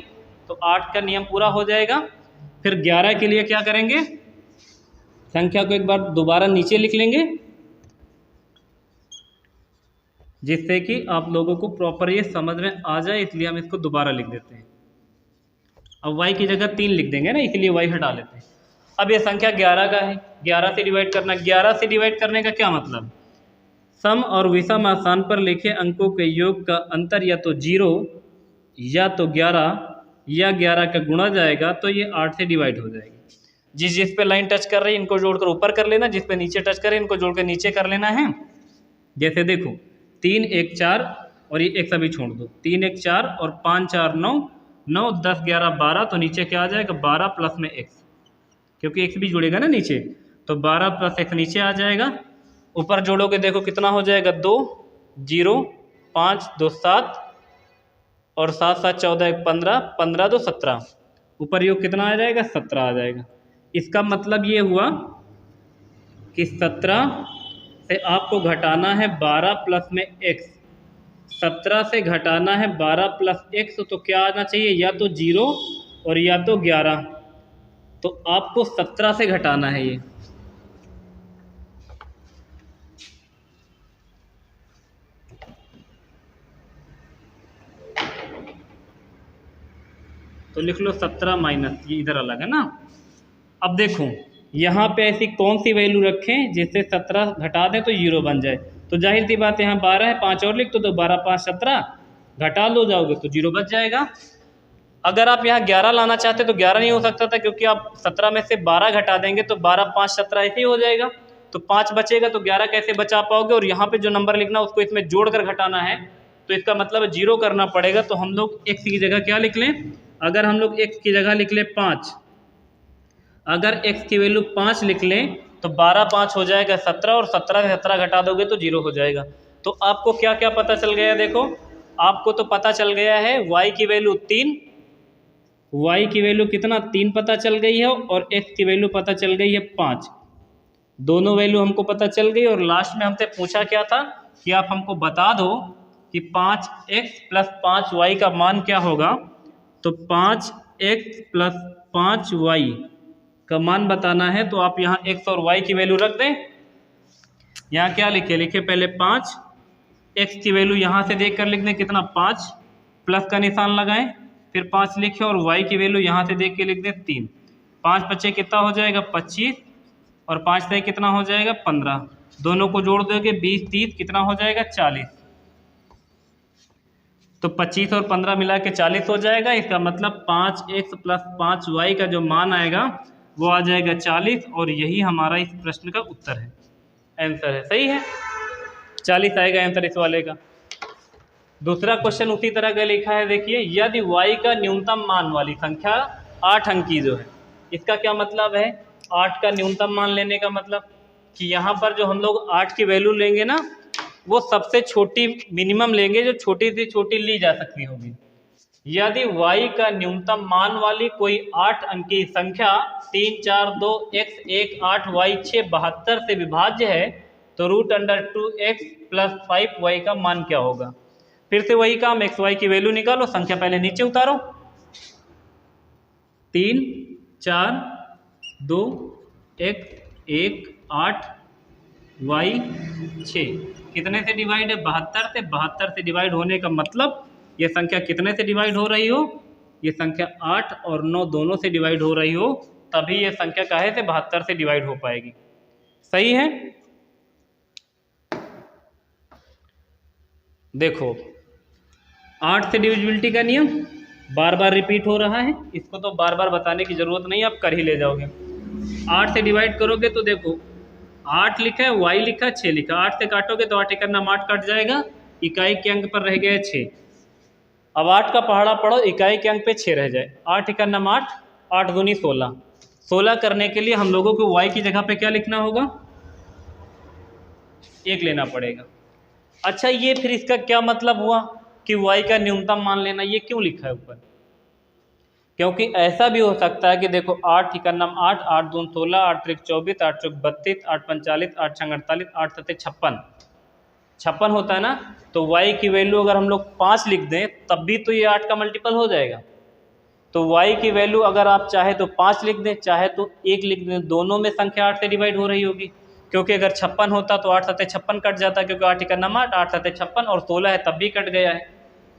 S1: तो 8 का नियम पूरा हो जाएगा। फिर 11 के लिए क्या करेंगे, संख्या को एक बार दोबारा नीचे लिख लेंगे, जिससे कि आप लोगों को प्रॉपर ये समझ में आ जाए, इसलिए हम इसको दोबारा लिख देते हैं। अब y की जगह 3 लिख देंगे ना, इसलिए y हटा लेते हैं। अब ये संख्या 11 का है, 11 से डिवाइड करना। 11 से डिवाइड करने का क्या मतलब, सम और विषम स्थान पर लिखे अंकों के योग का अंतर या तो 0 या तो 11 या 11 का गुणा जाएगा, तो ये 8 से डिवाइड हो जाएगी। जिस पे लाइन टच कर रही है इनको जोड़कर ऊपर कर लेना, जिस पे नीचे टच करे इनको जोड़कर नीचे कर लेना है। जैसे देखो 3 1 4 और ये एक सभी छोड़ दो, 3 1 4 और 5 4 9 9 10 11 12, तो नीचे क्या आ जाएगा 12 प्लस में x, क्योंकि x भी जुड़ेगा ना नीचे, तो 12 प्लस x नीचे आ जाएगा। ऊपर जोड़ोगे देखो कितना हो जाएगा 2 0 5 2 7 और 7 7 14 15 15 2 17, ऊपर योग कितना आ जाएगा 17 आ जाएगा। इसका मतलब ये हुआ कि 17 से आपको घटाना है 12 प्लस में x। 17 से घटाना है 12 प्लस x, तो क्या आना चाहिए, या तो 0 और या तो 11। तो आपको 17 से घटाना है ये। तो लिख लो 17 माइनस, ये इधर अलग है ना। अब देखो यहाँ पे ऐसी कौन सी वैल्यू रखें जिससे 17 घटा दें तो 0 बन जाए। तो जाहिर सी बात है यहाँ 12 है, 5 और लिख तो 12 5 17, घटा लो जाओगे तो 0 बच जाएगा। अगर आप यहाँ 11 लाना चाहते तो 11 नहीं हो सकता था, क्योंकि आप 17 में से 12 घटा देंगे तो 12 5 17 ऐसे ही हो जाएगा, तो 5 बचेगा, तो 11 कैसे बचा पाओगे। और यहाँ पे जो नंबर लिखना उसको इसमें जोड़कर घटाना है, तो इसका मतलब 0 करना पड़ेगा। तो हम लोग x की जगह क्या लिख लें, अगर हम लोग x की जगह लिख लें 5, अगर x की वैल्यू 5 लिख लें तो 12 5 हो जाएगा 17, और 17 से 17 घटा दोगे तो 0 हो जाएगा। तो आपको क्या क्या पता चल गया, देखो आपको तो पता चल गया है y की वैल्यू 3, y की वैल्यू कितना 3 पता चल गई है, और x की वैल्यू पता चल गई है 5। दोनों वैल्यू हमको पता चल गई, और लास्ट में हमसे पूछा क्या था कि आप हमको बता दो कि 5x + 5y का मान क्या होगा। तो 5x + 5y का मान बताना है, तो आप यहाँ x और y की वैल्यू रख दें। यहाँ क्या लिखे, लिखे पहले 5, x की वैल्यू यहाँ से देख कर लिख दें कितना 5, प्लस का निशान लगाएं, फिर 5 लिखे, और y की वैल्यू यहाँ से देख के लिख दें 3। 5 बचे कितना हो जाएगा 25, और 5 से कितना हो जाएगा 15, दोनों को जोड़ दोगे 20 30 कितना हो जाएगा 40। तो 25 और 15 मिला के 40 हो जाएगा। इसका मतलब 5x + 5y का जो मान आएगा वो आ जाएगा 40, और यही हमारा इस प्रश्न का उत्तर है, आंसर है। सही है, 40 आएगा आंसर इस वाले का। दूसरा क्वेश्चन उसी तरह का लिखा है, देखिए यदि y का न्यूनतम मान वाली संख्या 8 अंक की जो है, इसका क्या मतलब है, 8 का न्यूनतम मान लेने का मतलब कि यहाँ पर जो हम लोग 8 की वैल्यू लेंगे ना, वो सबसे छोटी मिनिमम लेंगे जो छोटी से छोटी ली जा सकती होगी। यदि y का न्यूनतम मान वाली कोई 8 अंकी संख्या 3 4 2 x 1 8 y 6 72 से विभाज्य है, तो √2x + 5y का मान क्या होगा। फिर से वही काम, x y की वैल्यू निकालो, संख्या पहले नीचे उतारो, 3 4 2 x 1 8 y 6 कितने से डिवाइड है 72 से। 72 से डिवाइड होने का मतलब ये संख्या कितने से डिवाइड हो रही हो, ये संख्या 8 और 9 दोनों से डिवाइड हो रही हो, तभी ये संख्या काहे से 72 से डिवाइड हो पाएगी। सही है। देखो 8 से डिविजिबिलिटी का नियम बार बार रिपीट हो रहा है, इसको तो बार बार बताने की जरूरत नहीं, आप कर ही ले जाओगे। 8 से डिवाइड करोगे तो देखो 8 लिखा है, y लिखा है, 6 लिखा। 8 से काटोगे तो 8 × 9 8 कट जाएगा, इकाई के अंक पर रह गया 6। अब 8 का पहाड़ा पढ़ो, इकाई के अंक पे 6 रह जाए, 8 × 9 8, 8 दूनी 16। 16 करने के लिए हम लोगों को y की जगह पे क्या लिखना होगा, 1 लेना पड़ेगा। अच्छा ये फिर इसका क्या मतलब हुआ कि y का न्यूनतम मान लेना, ये क्यों लिखा है ऊपर, क्योंकि ऐसा भी हो सकता है कि देखो 8 × 9 8, 8 दूनी 16, 8 त्रिक 24, 8 चौक 32, 8 पंच 40, 8 छंग 48, 8 सत्ते 56 होता है ना। तो y की वैल्यू अगर हम लोग 5 लिख दें तब भी तो ये 8 का मल्टीपल हो जाएगा। तो y की वैल्यू अगर आप चाहे तो 5 लिख दें, चाहे तो 1 लिख दें, दोनों में संख्या 8 से डिवाइड हो रही होगी। क्योंकि अगर 56 होता तो 8 सत्ते 56 कट जाता, क्योंकि 8 × 9 8, 8 सत्ते 56, और 16 है तब भी कट गया है।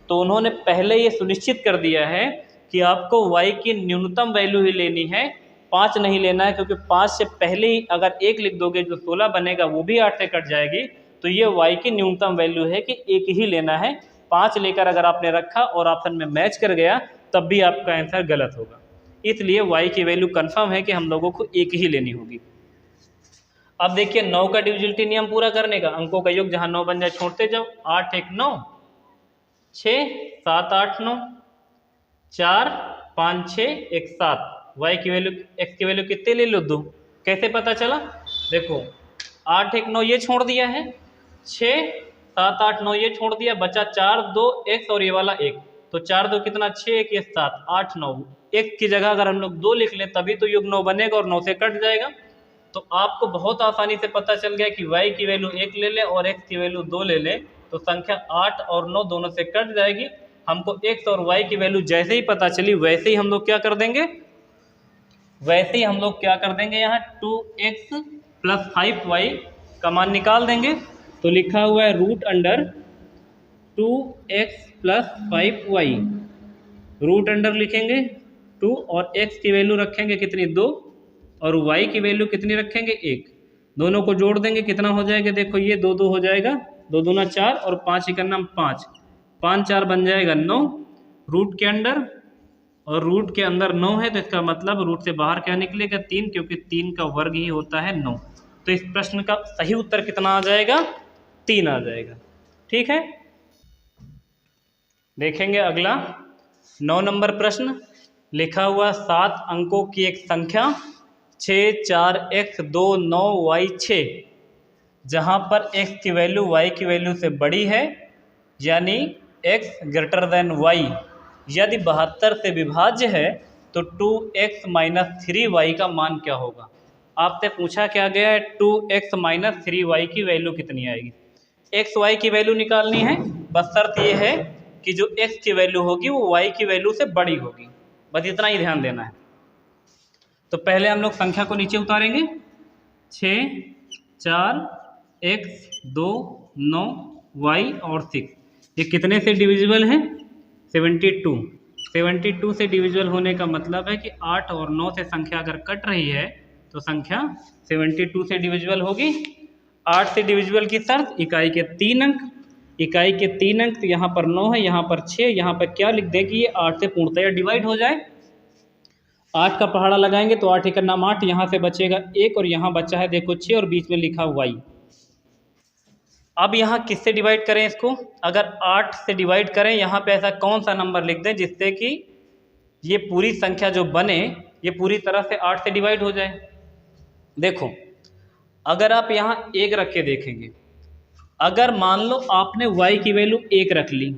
S1: तो उन्होंने पहले ये सुनिश्चित कर दिया है कि आपको y की न्यूनतम वैल्यू ही लेनी है, 5 नहीं लेना है, क्योंकि 5 से पहले ही अगर 1 लिख दोगे जो 16 बनेगा वो भी 8 से कट जाएगी। तो ये y की न्यूनतम वैल्यू है कि 1 ही लेना है। 5 लेकर अगर आपने रखा और ऑप्शन में मैच कर गया तब भी आपका आंसर गलत होगा। इसलिए y की वैल्यू कंफर्म है कि हम लोगों को 1 ही लेनी होगी। अब देखिए 9 का डिविजिबिलिटी नियम पूरा करने का, अंकों का योग जहाँ 9 बन जाए छोड़ते जाओ, 8 1 9, 6 7 8 9, 4 5 6 1 7। y की वैल्यू x की वैल्यू कितने ले लो 2। कैसे पता चला, देखो 8 1 9 ये छोड़ दिया है, 6 7 8 9 ये छोड़ दिया, बचा 4 2 x और ये वाला 1। तो 4 2 कितना 6 1 ये 7 8 9। एक की जगह अगर हम लोग 2 लिख लें तभी तो युग 9 बनेगा और 9 से कट जाएगा। तो आपको बहुत आसानी से पता चल गया कि y की वैल्यू 1 ले ले और x की वैल्यू 2 ले ले तो संख्या 8 और 9 दोनों से कट जाएगी। हमको x और y की वैल्यू जैसे ही पता चली वैसे ही हम लोग क्या कर देंगे, यहाँ 2x + 5y का मान निकाल देंगे। तो लिखा हुआ है √2x + 5y, रूट अंडर लिखेंगे 2 और x की वैल्यू रखेंगे कितनी 2 और y की वैल्यू कितनी रखेंगे 1। दोनों को जोड़ देंगे कितना हो जाएगा, देखो ये 2 2 हो जाएगा, 2 दूना 4 और 5 × 9 5, 5 4 बन जाएगा 9, रूट के अंडर और रूट के अंदर 9 है, तो इसका मतलब रूट से बाहर क्या निकलेगा 3, क्योंकि 3 का वर्ग ही होता है 9। तो इस प्रश्न का सही उत्तर कितना आ जाएगा? 3 आ जाएगा। ठीक है, देखेंगे अगला 9 नंबर प्रश्न। लिखा हुआ 7 अंकों की एक संख्या 6 4 x 2 9 y 6, जहाँ पर x की वैल्यू y की वैल्यू से बड़ी है, यानी x ग्रेटर देन y, यदि 72 से विभाज्य है तो 2x - 3y का मान क्या होगा? आपसे पूछा क्या गया है 2x - 3y की वैल्यू कितनी आएगी? x y की वैल्यू निकालनी है, बस शर्त ये है कि जो x की वैल्यू होगी वो y की वैल्यू से बड़ी होगी, बस इतना ही ध्यान देना है। तो पहले हम लोग संख्या को नीचे उतारेंगे, 6 4 x 2 9 y और 6, ये कितने से डिविजिबल है? 72। 72 से डिविजिबल होने का मतलब है कि 8 और 9 से संख्या अगर कट रही है तो संख्या 72 से डिविजिबल होगी। 8 से डिविजिबल की शर्त, इकाई के 3 अंक, इकाई के 3 अंक, तो यहाँ पर 9 है, यहाँ पर 6, यहाँ पर क्या लिख दे कि ये 8 से पूर्णतया डिवाइड हो जाए। 8 का पहाड़ा लगाएंगे तो 8 एकड़ नाम 8, यहाँ से बचेगा 1 और यहाँ बचा है देखो 6 और बीच में लिखा y। अब यहाँ किससे डिवाइड करें इसको? अगर 8 से डिवाइड करें, यहाँ पे ऐसा कौन सा नंबर लिख दें जिससे कि ये पूरी संख्या जो बने ये पूरी तरह से 8 से डिवाइड हो जाए। देखो, अगर आप यहाँ 1 रख के देखेंगे, अगर मान लो आपने y की वैल्यू 1 रख ली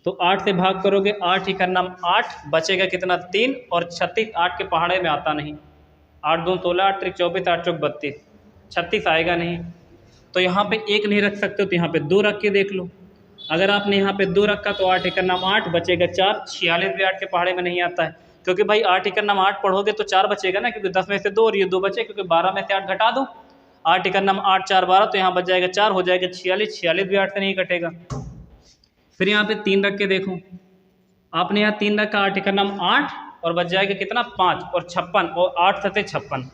S1: तो 8 से भाग करोगे, 8 एकड़ नाम 8, बचेगा कितना 3 और 36 8 के पहाड़े में आता नहीं, 8 2 16, 8 3 24, 8 चौक 32, 36 आएगा नहीं। तो यहाँ पे 1 नहीं रख सकते हो तो यहाँ पे 2 रख के देख लो। अगर आपने यहाँ पे 2 रखा तो 8 एकड़ नाम 8, बचेगा 4, 46 भी 8 के पहाड़े में नहीं आता है, क्योंकि भाई 8 एकड़ नाम 8 पढ़ोगे तो 4 बचेगा ना, क्योंकि 10 में से 2 और ये 2 बचे, क्योंकि 12 में से 8 घटा दो, 8 एकड़ नाम 8 4 12, तो यहाँ बच जाएगा 4, हो जाएगा 46, 46 भी 8 से नहीं कटेगा। फिर यहाँ पे 3 रख के देखो, आपने यहाँ 3 रखा, 8 एकड़ नाम 8 और बच जाएगा कितना 5 और 56 और 8 सते 56,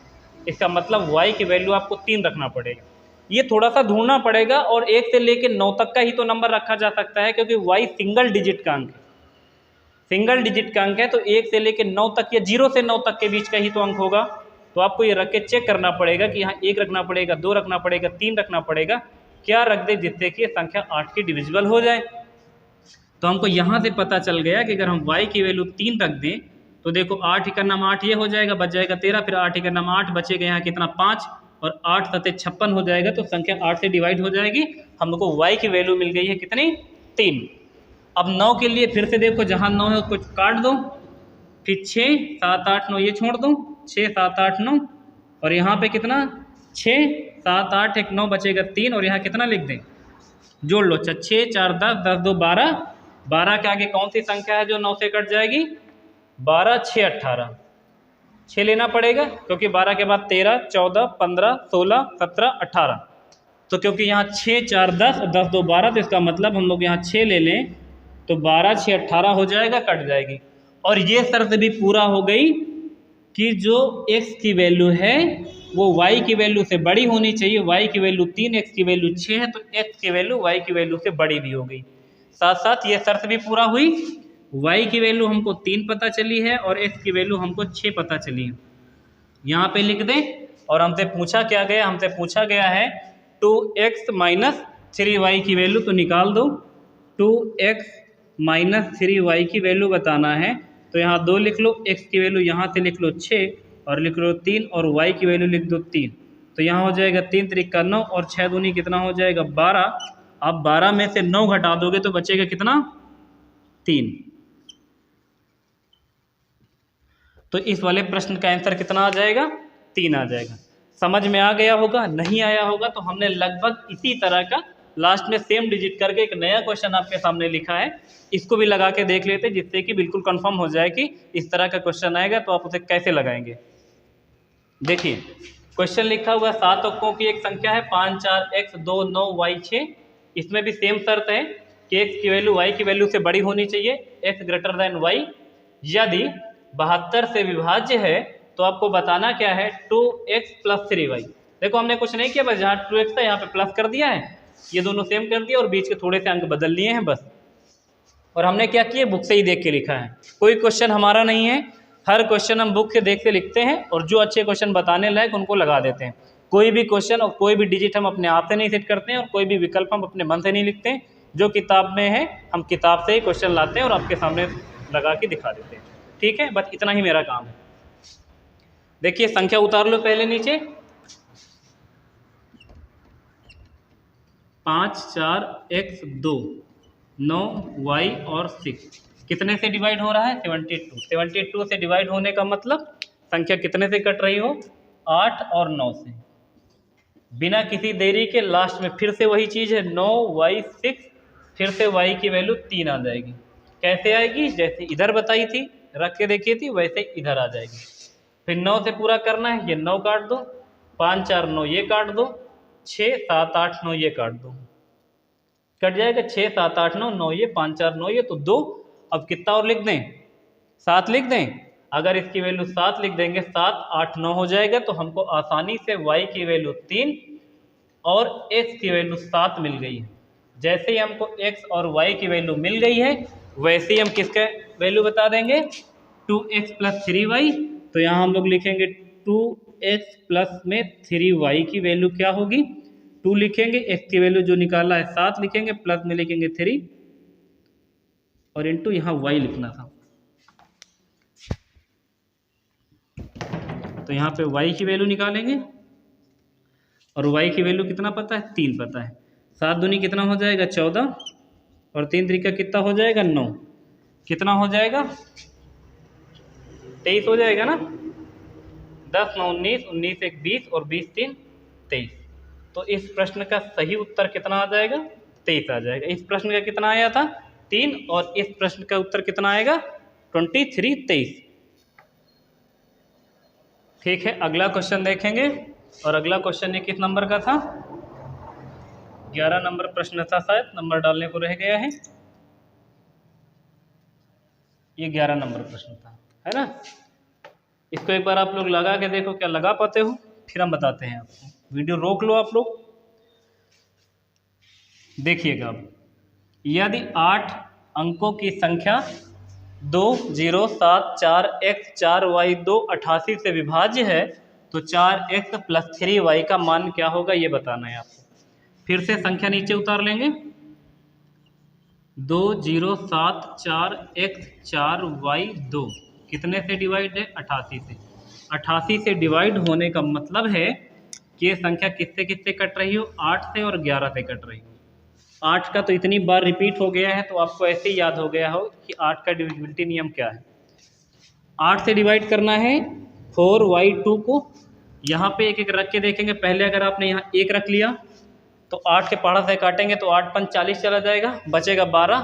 S1: इसका मतलब y की वैल्यू आपको 3 रखना पड़ेगा। ये थोड़ा सा ढूंढना पड़ेगा, और 1 से लेके 9 तक का ही तो नंबर रखा जा सकता है, क्योंकि y सिंगल डिजिट का अंक है, सिंगल डिजिट का अंक है, तो 1 से लेके 9 तक या 0 से 9 तक के बीच का ही तो अंक होगा। तो आपको ये रख के चेक करना पड़ेगा कि यहाँ 1 रखना पड़ेगा, 2 रखना पड़ेगा, 3 रखना पड़ेगा, क्या रख दे जिससे कि संख्या 8 की डिविजिबल हो जाए। तो हमको यहाँ से पता चल गया कि अगर हम y की वैल्यू 3 रख दें तो देखो 8 एकड़ नाम 8 ये हो जाएगा, बच जाएगा 13, फिर 8 एकड़ नाम 8 बचेगा यहाँ कितना 5 और 8 सते 56 हो जाएगा, तो संख्या 8 से डिवाइड हो जाएगी। हम लोग को y की वैल्यू मिल गई है कितनी 3। अब 9 के लिए फिर से देखो, जहाँ 9 है उसको काट दो, फिर 6 7 8 9 ये छोड़ दो, 6 7 8 9 और यहाँ पे कितना 6 7 8 1 9 बचेगा 3 और यहाँ कितना लिख दें, जोड़ लो, 6 4 10 10 2 12, 12 के आगे कौन सी संख्या है जो 9 से कट जाएगी? 12 6 18, 6 लेना पड़ेगा, क्योंकि 12 के बाद 13 14 15 16 17 18, तो क्योंकि यहाँ 6 4 10 और 10 2 12, तो इसका मतलब हम लोग यहाँ 6 ले लें तो 12 6 18 हो जाएगा, कट जाएगी। और ये शर्त भी पूरा हो गई कि जो x की वैल्यू है वो y की वैल्यू से बड़ी होनी चाहिए। y की वैल्यू 3, x की वैल्यू 6 है, तो x की वैल्यू y की वैल्यू से बड़ी भी हो गई। साथ साथ ये शर्त भी पूरा हुई, y की वैल्यू हमको 3 पता चली है और x की वैल्यू हमको 6 पता चली है। यहाँ पे लिख दें, और हमसे पूछा क्या गया? हमसे पूछा गया है 2x - 3y की वैल्यू, तो निकाल दो। 2x - 3y की वैल्यू बताना है, तो यहाँ 2 लिख लो, x की वैल्यू यहाँ से लिख लो 6 और लिख लो 3 और y की वैल्यू लिख दो 3, तो यहाँ हो जाएगा 3 3 9 और 6 दूनी कितना हो जाएगा 12। अब 12 में से 9 घटा दोगे तो बचेगा कितना 3। तो इस वाले प्रश्न का आंसर कितना आ जाएगा? 3 आ जाएगा। समझ में आ गया होगा? नहीं आया होगा तो हमने लगभग इसी तरह का लास्ट में सेम डिजिट करके एक नया क्वेश्चन आपके सामने लिखा है, इसको भी लगा के देख लेते जिससे कि बिल्कुल कंफर्म हो जाए कि इस तरह का क्वेश्चन आएगा तो आप उसे कैसे लगाएंगे। देखिए क्वेश्चन लिखा हुआ 7 अंकों की एक संख्या है 5 4 x 2 9 y 6, इसमें भी सेम शर्त है कि x की वैल्यू y की वैल्यू से बड़ी होनी चाहिए, x ग्रेटर देन y। यदि 72 से विभाज्य है तो आपको बताना क्या है 2x + 3y। देखो हमने कुछ नहीं किया, बस जहाँ 2x था यहाँ पे प्लस कर दिया है, ये दोनों सेम कर दिया और बीच के थोड़े से अंक बदल लिए हैं बस। और हमने क्या किया, बुक से ही देख के लिखा है। कोई क्वेश्चन हमारा नहीं है, हर क्वेश्चन हम बुक से देख के लिखते हैं और जो अच्छे क्वेश्चन बताने लायक उनको लगा देते हैं। कोई भी क्वेश्चन और कोई भी डिजिट हम अपने आप से नहीं सेट करते हैं और कोई भी विकल्प हम अपने मन से नहीं लिखते हैं। जो किताब में है हम किताब से ही क्वेश्चन लाते हैं और आपके सामने लगा के दिखा देते हैं। ठीक है, बस इतना ही मेरा काम है। देखिए संख्या उतार लो पहले नीचे, 5 4 x 2 9 y और 6 कितने से डिवाइड हो रहा है, 72। 72 से डिवाइड होने का मतलब संख्या कितने से कट रही हो, 8 और 9 से। बिना किसी देरी के लास्ट में फिर से वही चीज़ है, 9 y 6, फिर से y की वैल्यू 3 आ जाएगी। कैसे आएगी, जैसे इधर बताई थी, रख के देखी थी, वैसे इधर आ जाएगी। फिर 9 से पूरा करना है, ये 9 काट दो, 5 4 9 ये काट दो, 6 7 8 9 ये काट दो, कट जाएगा 6 7 8 9 9 ये 5 4 9 ये, तो 2। अब कितना और लिख दें, 7 लिख दें। अगर इसकी वैल्यू 7 लिख देंगे, 7 8 9 हो जाएगा, तो हमको आसानी से y की वैल्यू 3 और x की वैल्यू 7 मिल गई है। जैसे ही हमको x और y की वैल्यू मिल गई है, वैसे ही हम किसका वैल्यू बता देंगे, 2x + 3y। तो यहाँ हम लोग लिखेंगे 2x प्लस में 3y की वैल्यू क्या होगी, 2 लिखेंगे, x की वैल्यू जो निकाला है 7 लिखेंगे, प्लस में लिखेंगे 3 और इंटू यहाँ y लिखना था। तो यहाँ पे y की वैल्यू निकालेंगे और y की वैल्यू कितना पता है, 3 पता है। 7 दूनी कितना हो जाएगा, 14 और 3 त्रिका कितना हो जाएगा, 9। कितना हो जाएगा, 23 हो जाएगा ना। 10 9 19, 19 1 20 और 20 3 23। तो इस प्रश्न का सही उत्तर कितना आ जाएगा, 23 आ जाएगा। इस प्रश्न का कितना आया था, 3, और इस प्रश्न का उत्तर कितना आएगा, 23 23। ठीक है, अगला क्वेश्चन देखेंगे। और अगला क्वेश्चन ये किस नंबर का था, 11 नंबर प्रश्न था, शायद नंबर डालने को रह गया है। ये 11 नंबर प्रश्न था, है ना। इसको एक बार आप लोग लगा के देखो, क्या लगा पाते हो, फिर हम बताते हैं आपको। वीडियो रोक लो आप लोग, देखिएगा। अब यदि 8 अंकों की संख्या 2 0 7 4 x 4 y 2 88 से विभाज्य है, तो 4x + 3y का मान क्या होगा, ये बताना है आपको। फिर से संख्या नीचे उतार लेंगे, 2 0 7 4 x 4 y 2 कितने से डिवाइड है, 88 से। 88 से डिवाइड होने का मतलब है कि ये संख्या किससे किससे कट रही हो, 8 से और 11 से कट रही हो। 8 का तो इतनी बार रिपीट हो गया है, तो आपको ऐसे ही याद हो गया हो कि 8 का डिविजिबिलिटी नियम क्या है। 8 से डिवाइड करना है 4y2 को, यहाँ पे एक एक रख के देखेंगे। पहले अगर आपने यहाँ 1 रख लिया तो 8 के पहाड़ा से काटेंगे तो 8 5 40 चला जाएगा, बचेगा 12।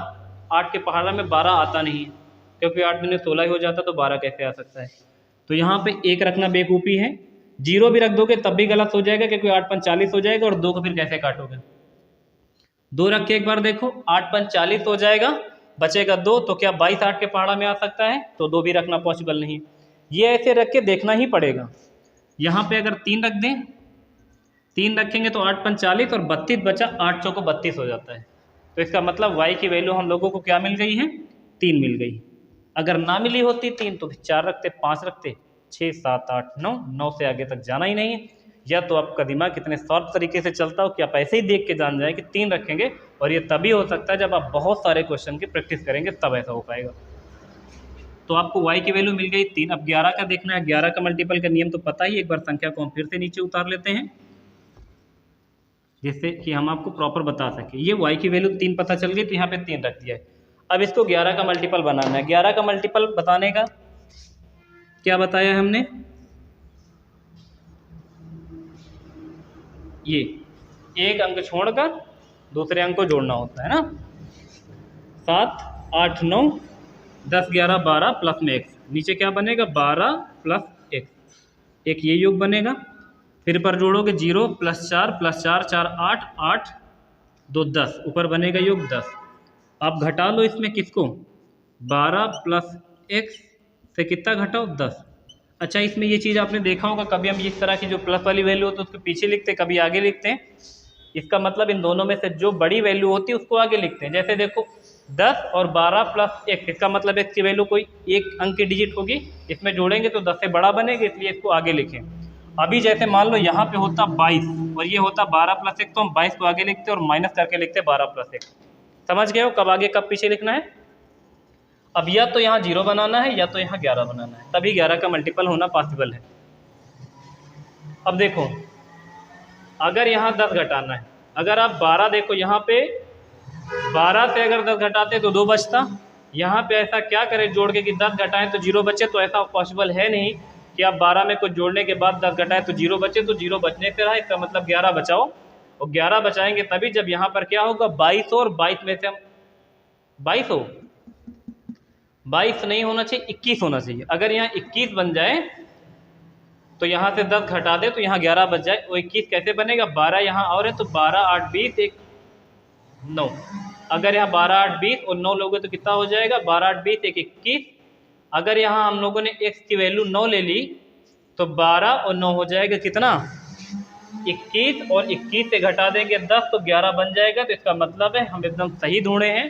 S1: 8 के पहाड़ा में 12 आता नहीं है, क्योंकि 8 दूनी 16 ही हो जाता, तो 12 कैसे आ सकता है। तो यहाँ पे 1 रखना बेवकूफ़ी है। 0 भी रख दोगे तब भी गलत हो जाएगा, क्योंकि 8 5 40 हो जाएगा, और 2 को फिर कैसे काटोगे। 2 रख के एक बार देखो, 8 5 40 हो जाएगा, बचेगा 2, तो क्या 22 8 के पहाड़ा में आ सकता है, तो 2 भी रखना पॉसिबल नहीं। ये ऐसे रख के देखना ही पड़ेगा। यहाँ पे अगर 3 रख दें, 3 रखेंगे तो 8 5 40 और 32 बचा, 8 चौको 32 हो जाता है। तो इसका मतलब y की वैल्यू हम लोगों को क्या मिल गई है, 3 मिल गई। अगर ना मिली होती 3 तो फिर 4 रखते, 5 रखते, 6 7 8 9, 9 से आगे तक जाना ही नहीं है। या तो आपका दिमाग कितने शार्प तरीके से चलता हो कि आप ऐसे ही देख के जान जाए कि 3 रखेंगे, और ये तभी हो सकता है जब आप बहुत सारे क्वेश्चन की प्रैक्टिस करेंगे, तब ऐसा हो पाएगा। तो आपको y की वैल्यू मिल गई 3। अब 11 का देखना है। 11 का मल्टीपल का नियम तो पता ही, एक बार संख्या को हम फिर से नीचे उतार लेते हैं, जिससे कि हम आपको प्रॉपर बता सकें। ये y की वैल्यू 3 पता चल गई, तो यहाँ पे 3 रख दिया है। अब इसको 11 का मल्टीपल बनाना है। 11 का मल्टीपल बताने का क्या बताया हमने, ये एक अंक छोड़कर दूसरे अंक को जोड़ना होता है ना। 7 8 9 10 11 12 प्लस में x, नीचे क्या बनेगा, 12 + x, एक ये योग बनेगा। फिर पर जोड़ोगे 0 + 4 + 4 4 8 8 2 10, ऊपर बनेगा योग 10। आप घटा लो इसमें किसको, 12 + x से कितना घटाओ, 10। अच्छा, इसमें ये चीज़ आपने देखा होगा, कभी हम इस तरह की जो प्लस वाली वैल्यू होती है उसको पीछे लिखते हैं, कभी आगे लिखते हैं। इसका मतलब इन दोनों में से जो बड़ी वैल्यू होती है उसको आगे लिखते हैं। जैसे देखो 10 और 12 प्लस x, इसका मतलब x की वैल्यू कोई एक अंक की डिजिट होगी, इसमें जोड़ेंगे तो 10 से बड़ा बनेगा, इसलिए इसको आगे लिखें। अभी जैसे मान लो यहाँ पे होता 22 और ये होता 12 प्लस x, तो हम 22 को आगे लिखते और माइनस करके लिखते 12 प्लस x। समझ गए हो कब आगे कब पीछे लिखना है। अब या तो यहाँ 0 बनाना है या तो यहाँ 11 बनाना है, तभी 11 का मल्टीपल होना पॉसिबल है। अब देखो अगर यहाँ 10 घटाना है, अगर आप 12 देखो यहाँ पे 12 से अगर 10 घटाते तो 2 बचता, यहाँ पे ऐसा क्या करें जोड़ के कि 10 घटाएं तो 0 बचे, तो ऐसा पॉसिबल है नहीं कि आप 12 में कुछ जोड़ने के बाद 10 घटाएं तो 0 बचे, तो 0 बचने से रहा, इसका मतलब 11 बचाओ, और 11 बचाएंगे तभी जब यहाँ पर क्या होगा 22 और 22 में से हम 22 हो, 22 नहीं होना चाहिए 21 होना चाहिए। अगर यहाँ 21 बन जाए तो यहाँ से 10 घटा दे तो यहाँ 11 बच जाए, वो 21 कैसे बनेगा, 12 यहाँ और है तो 12 8 20 एक 9, अगर यहाँ 12 8 20 और 9 लोगे तो कितना हो जाएगा 12 8 20 एक 21। अगर यहाँ हम लोगों ने x की वैल्यू 9 ले ली तो 12 और 9 हो जाएगा कितना 21, और 21 से घटा देंगे 10 तो 11 बन जाएगा, तो इसका मतलब है हम एकदम सही ढूंढे हैं,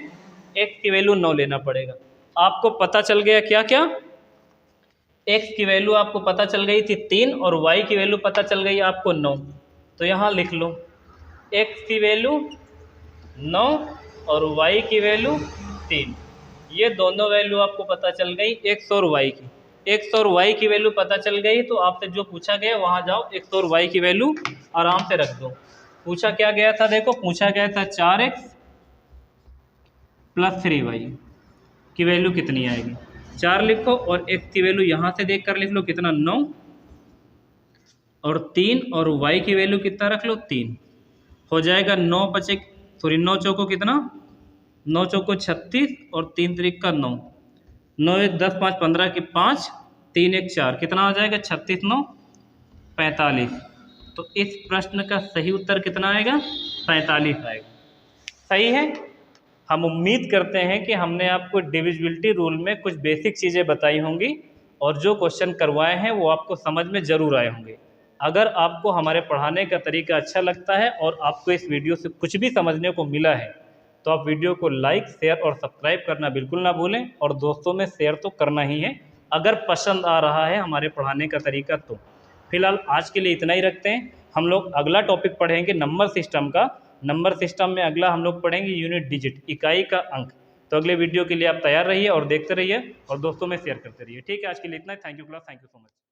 S1: x की वैल्यू 9 लेना पड़ेगा। आपको पता चल गया क्या क्या, x की वैल्यू आपको पता चल गई थी 3 और y की वैल्यू पता चल गई आपको 9, तो यहाँ लिख लो x की वैल्यू 9 और y की वैल्यू 3, ये दोनों वैल्यू आपको पता चल गई x और y की। x और y की वैल्यू पता चल गई तो आपसे जो पूछा गया वहाँ जाओ x और y की वैल्यू आराम से रख दो। पूछा क्या गया था, देखो पूछा गया था 4x प्लस 3y की वैल्यू कितनी आएगी, 4 लिखो और x की वैल्यू यहाँ से देख कर लिख लो कितना 9, और 3 और y की वैल्यू कितना रख लो 3, हो जाएगा 9 बचे, सॉरी 9 चौको कितना 9 चौको 36 और 3 त्रिक का 9, 9 1 10 5 15 की 5 3 1 4, कितना हो जाएगा 36 9 45। तो इस प्रश्न का सही उत्तर कितना आएगा 45 आएगा। सही है। हम उम्मीद करते हैं कि हमने आपको डिविजिबिलिटी रूल में कुछ बेसिक चीज़ें बताई होंगी और जो क्वेश्चन करवाए हैं वो आपको समझ में ज़रूर आए होंगे। अगर आपको हमारे पढ़ाने का तरीका अच्छा लगता है और आपको इस वीडियो से कुछ भी समझने को मिला है तो आप वीडियो को लाइक शेयर और सब्सक्राइब करना बिल्कुल ना भूलें, और दोस्तों में शेयर तो करना ही है अगर पसंद आ रहा है हमारे पढ़ाने का तरीका। तो फिलहाल आज के लिए इतना ही रखते हैं। हम लोग अगला टॉपिक पढ़ेंगे नंबर सिस्टम का। नंबर सिस्टम में अगला हम लोग पढ़ेंगे यूनिट डिजिट, इकाई का अंक। तो अगले वीडियो के लिए आप तैयार रहिए और देखते रहिए और दोस्तों में शेयर करते रहिए। ठीक है, आज के लिए इतना ही। Thank you class, thank you so much.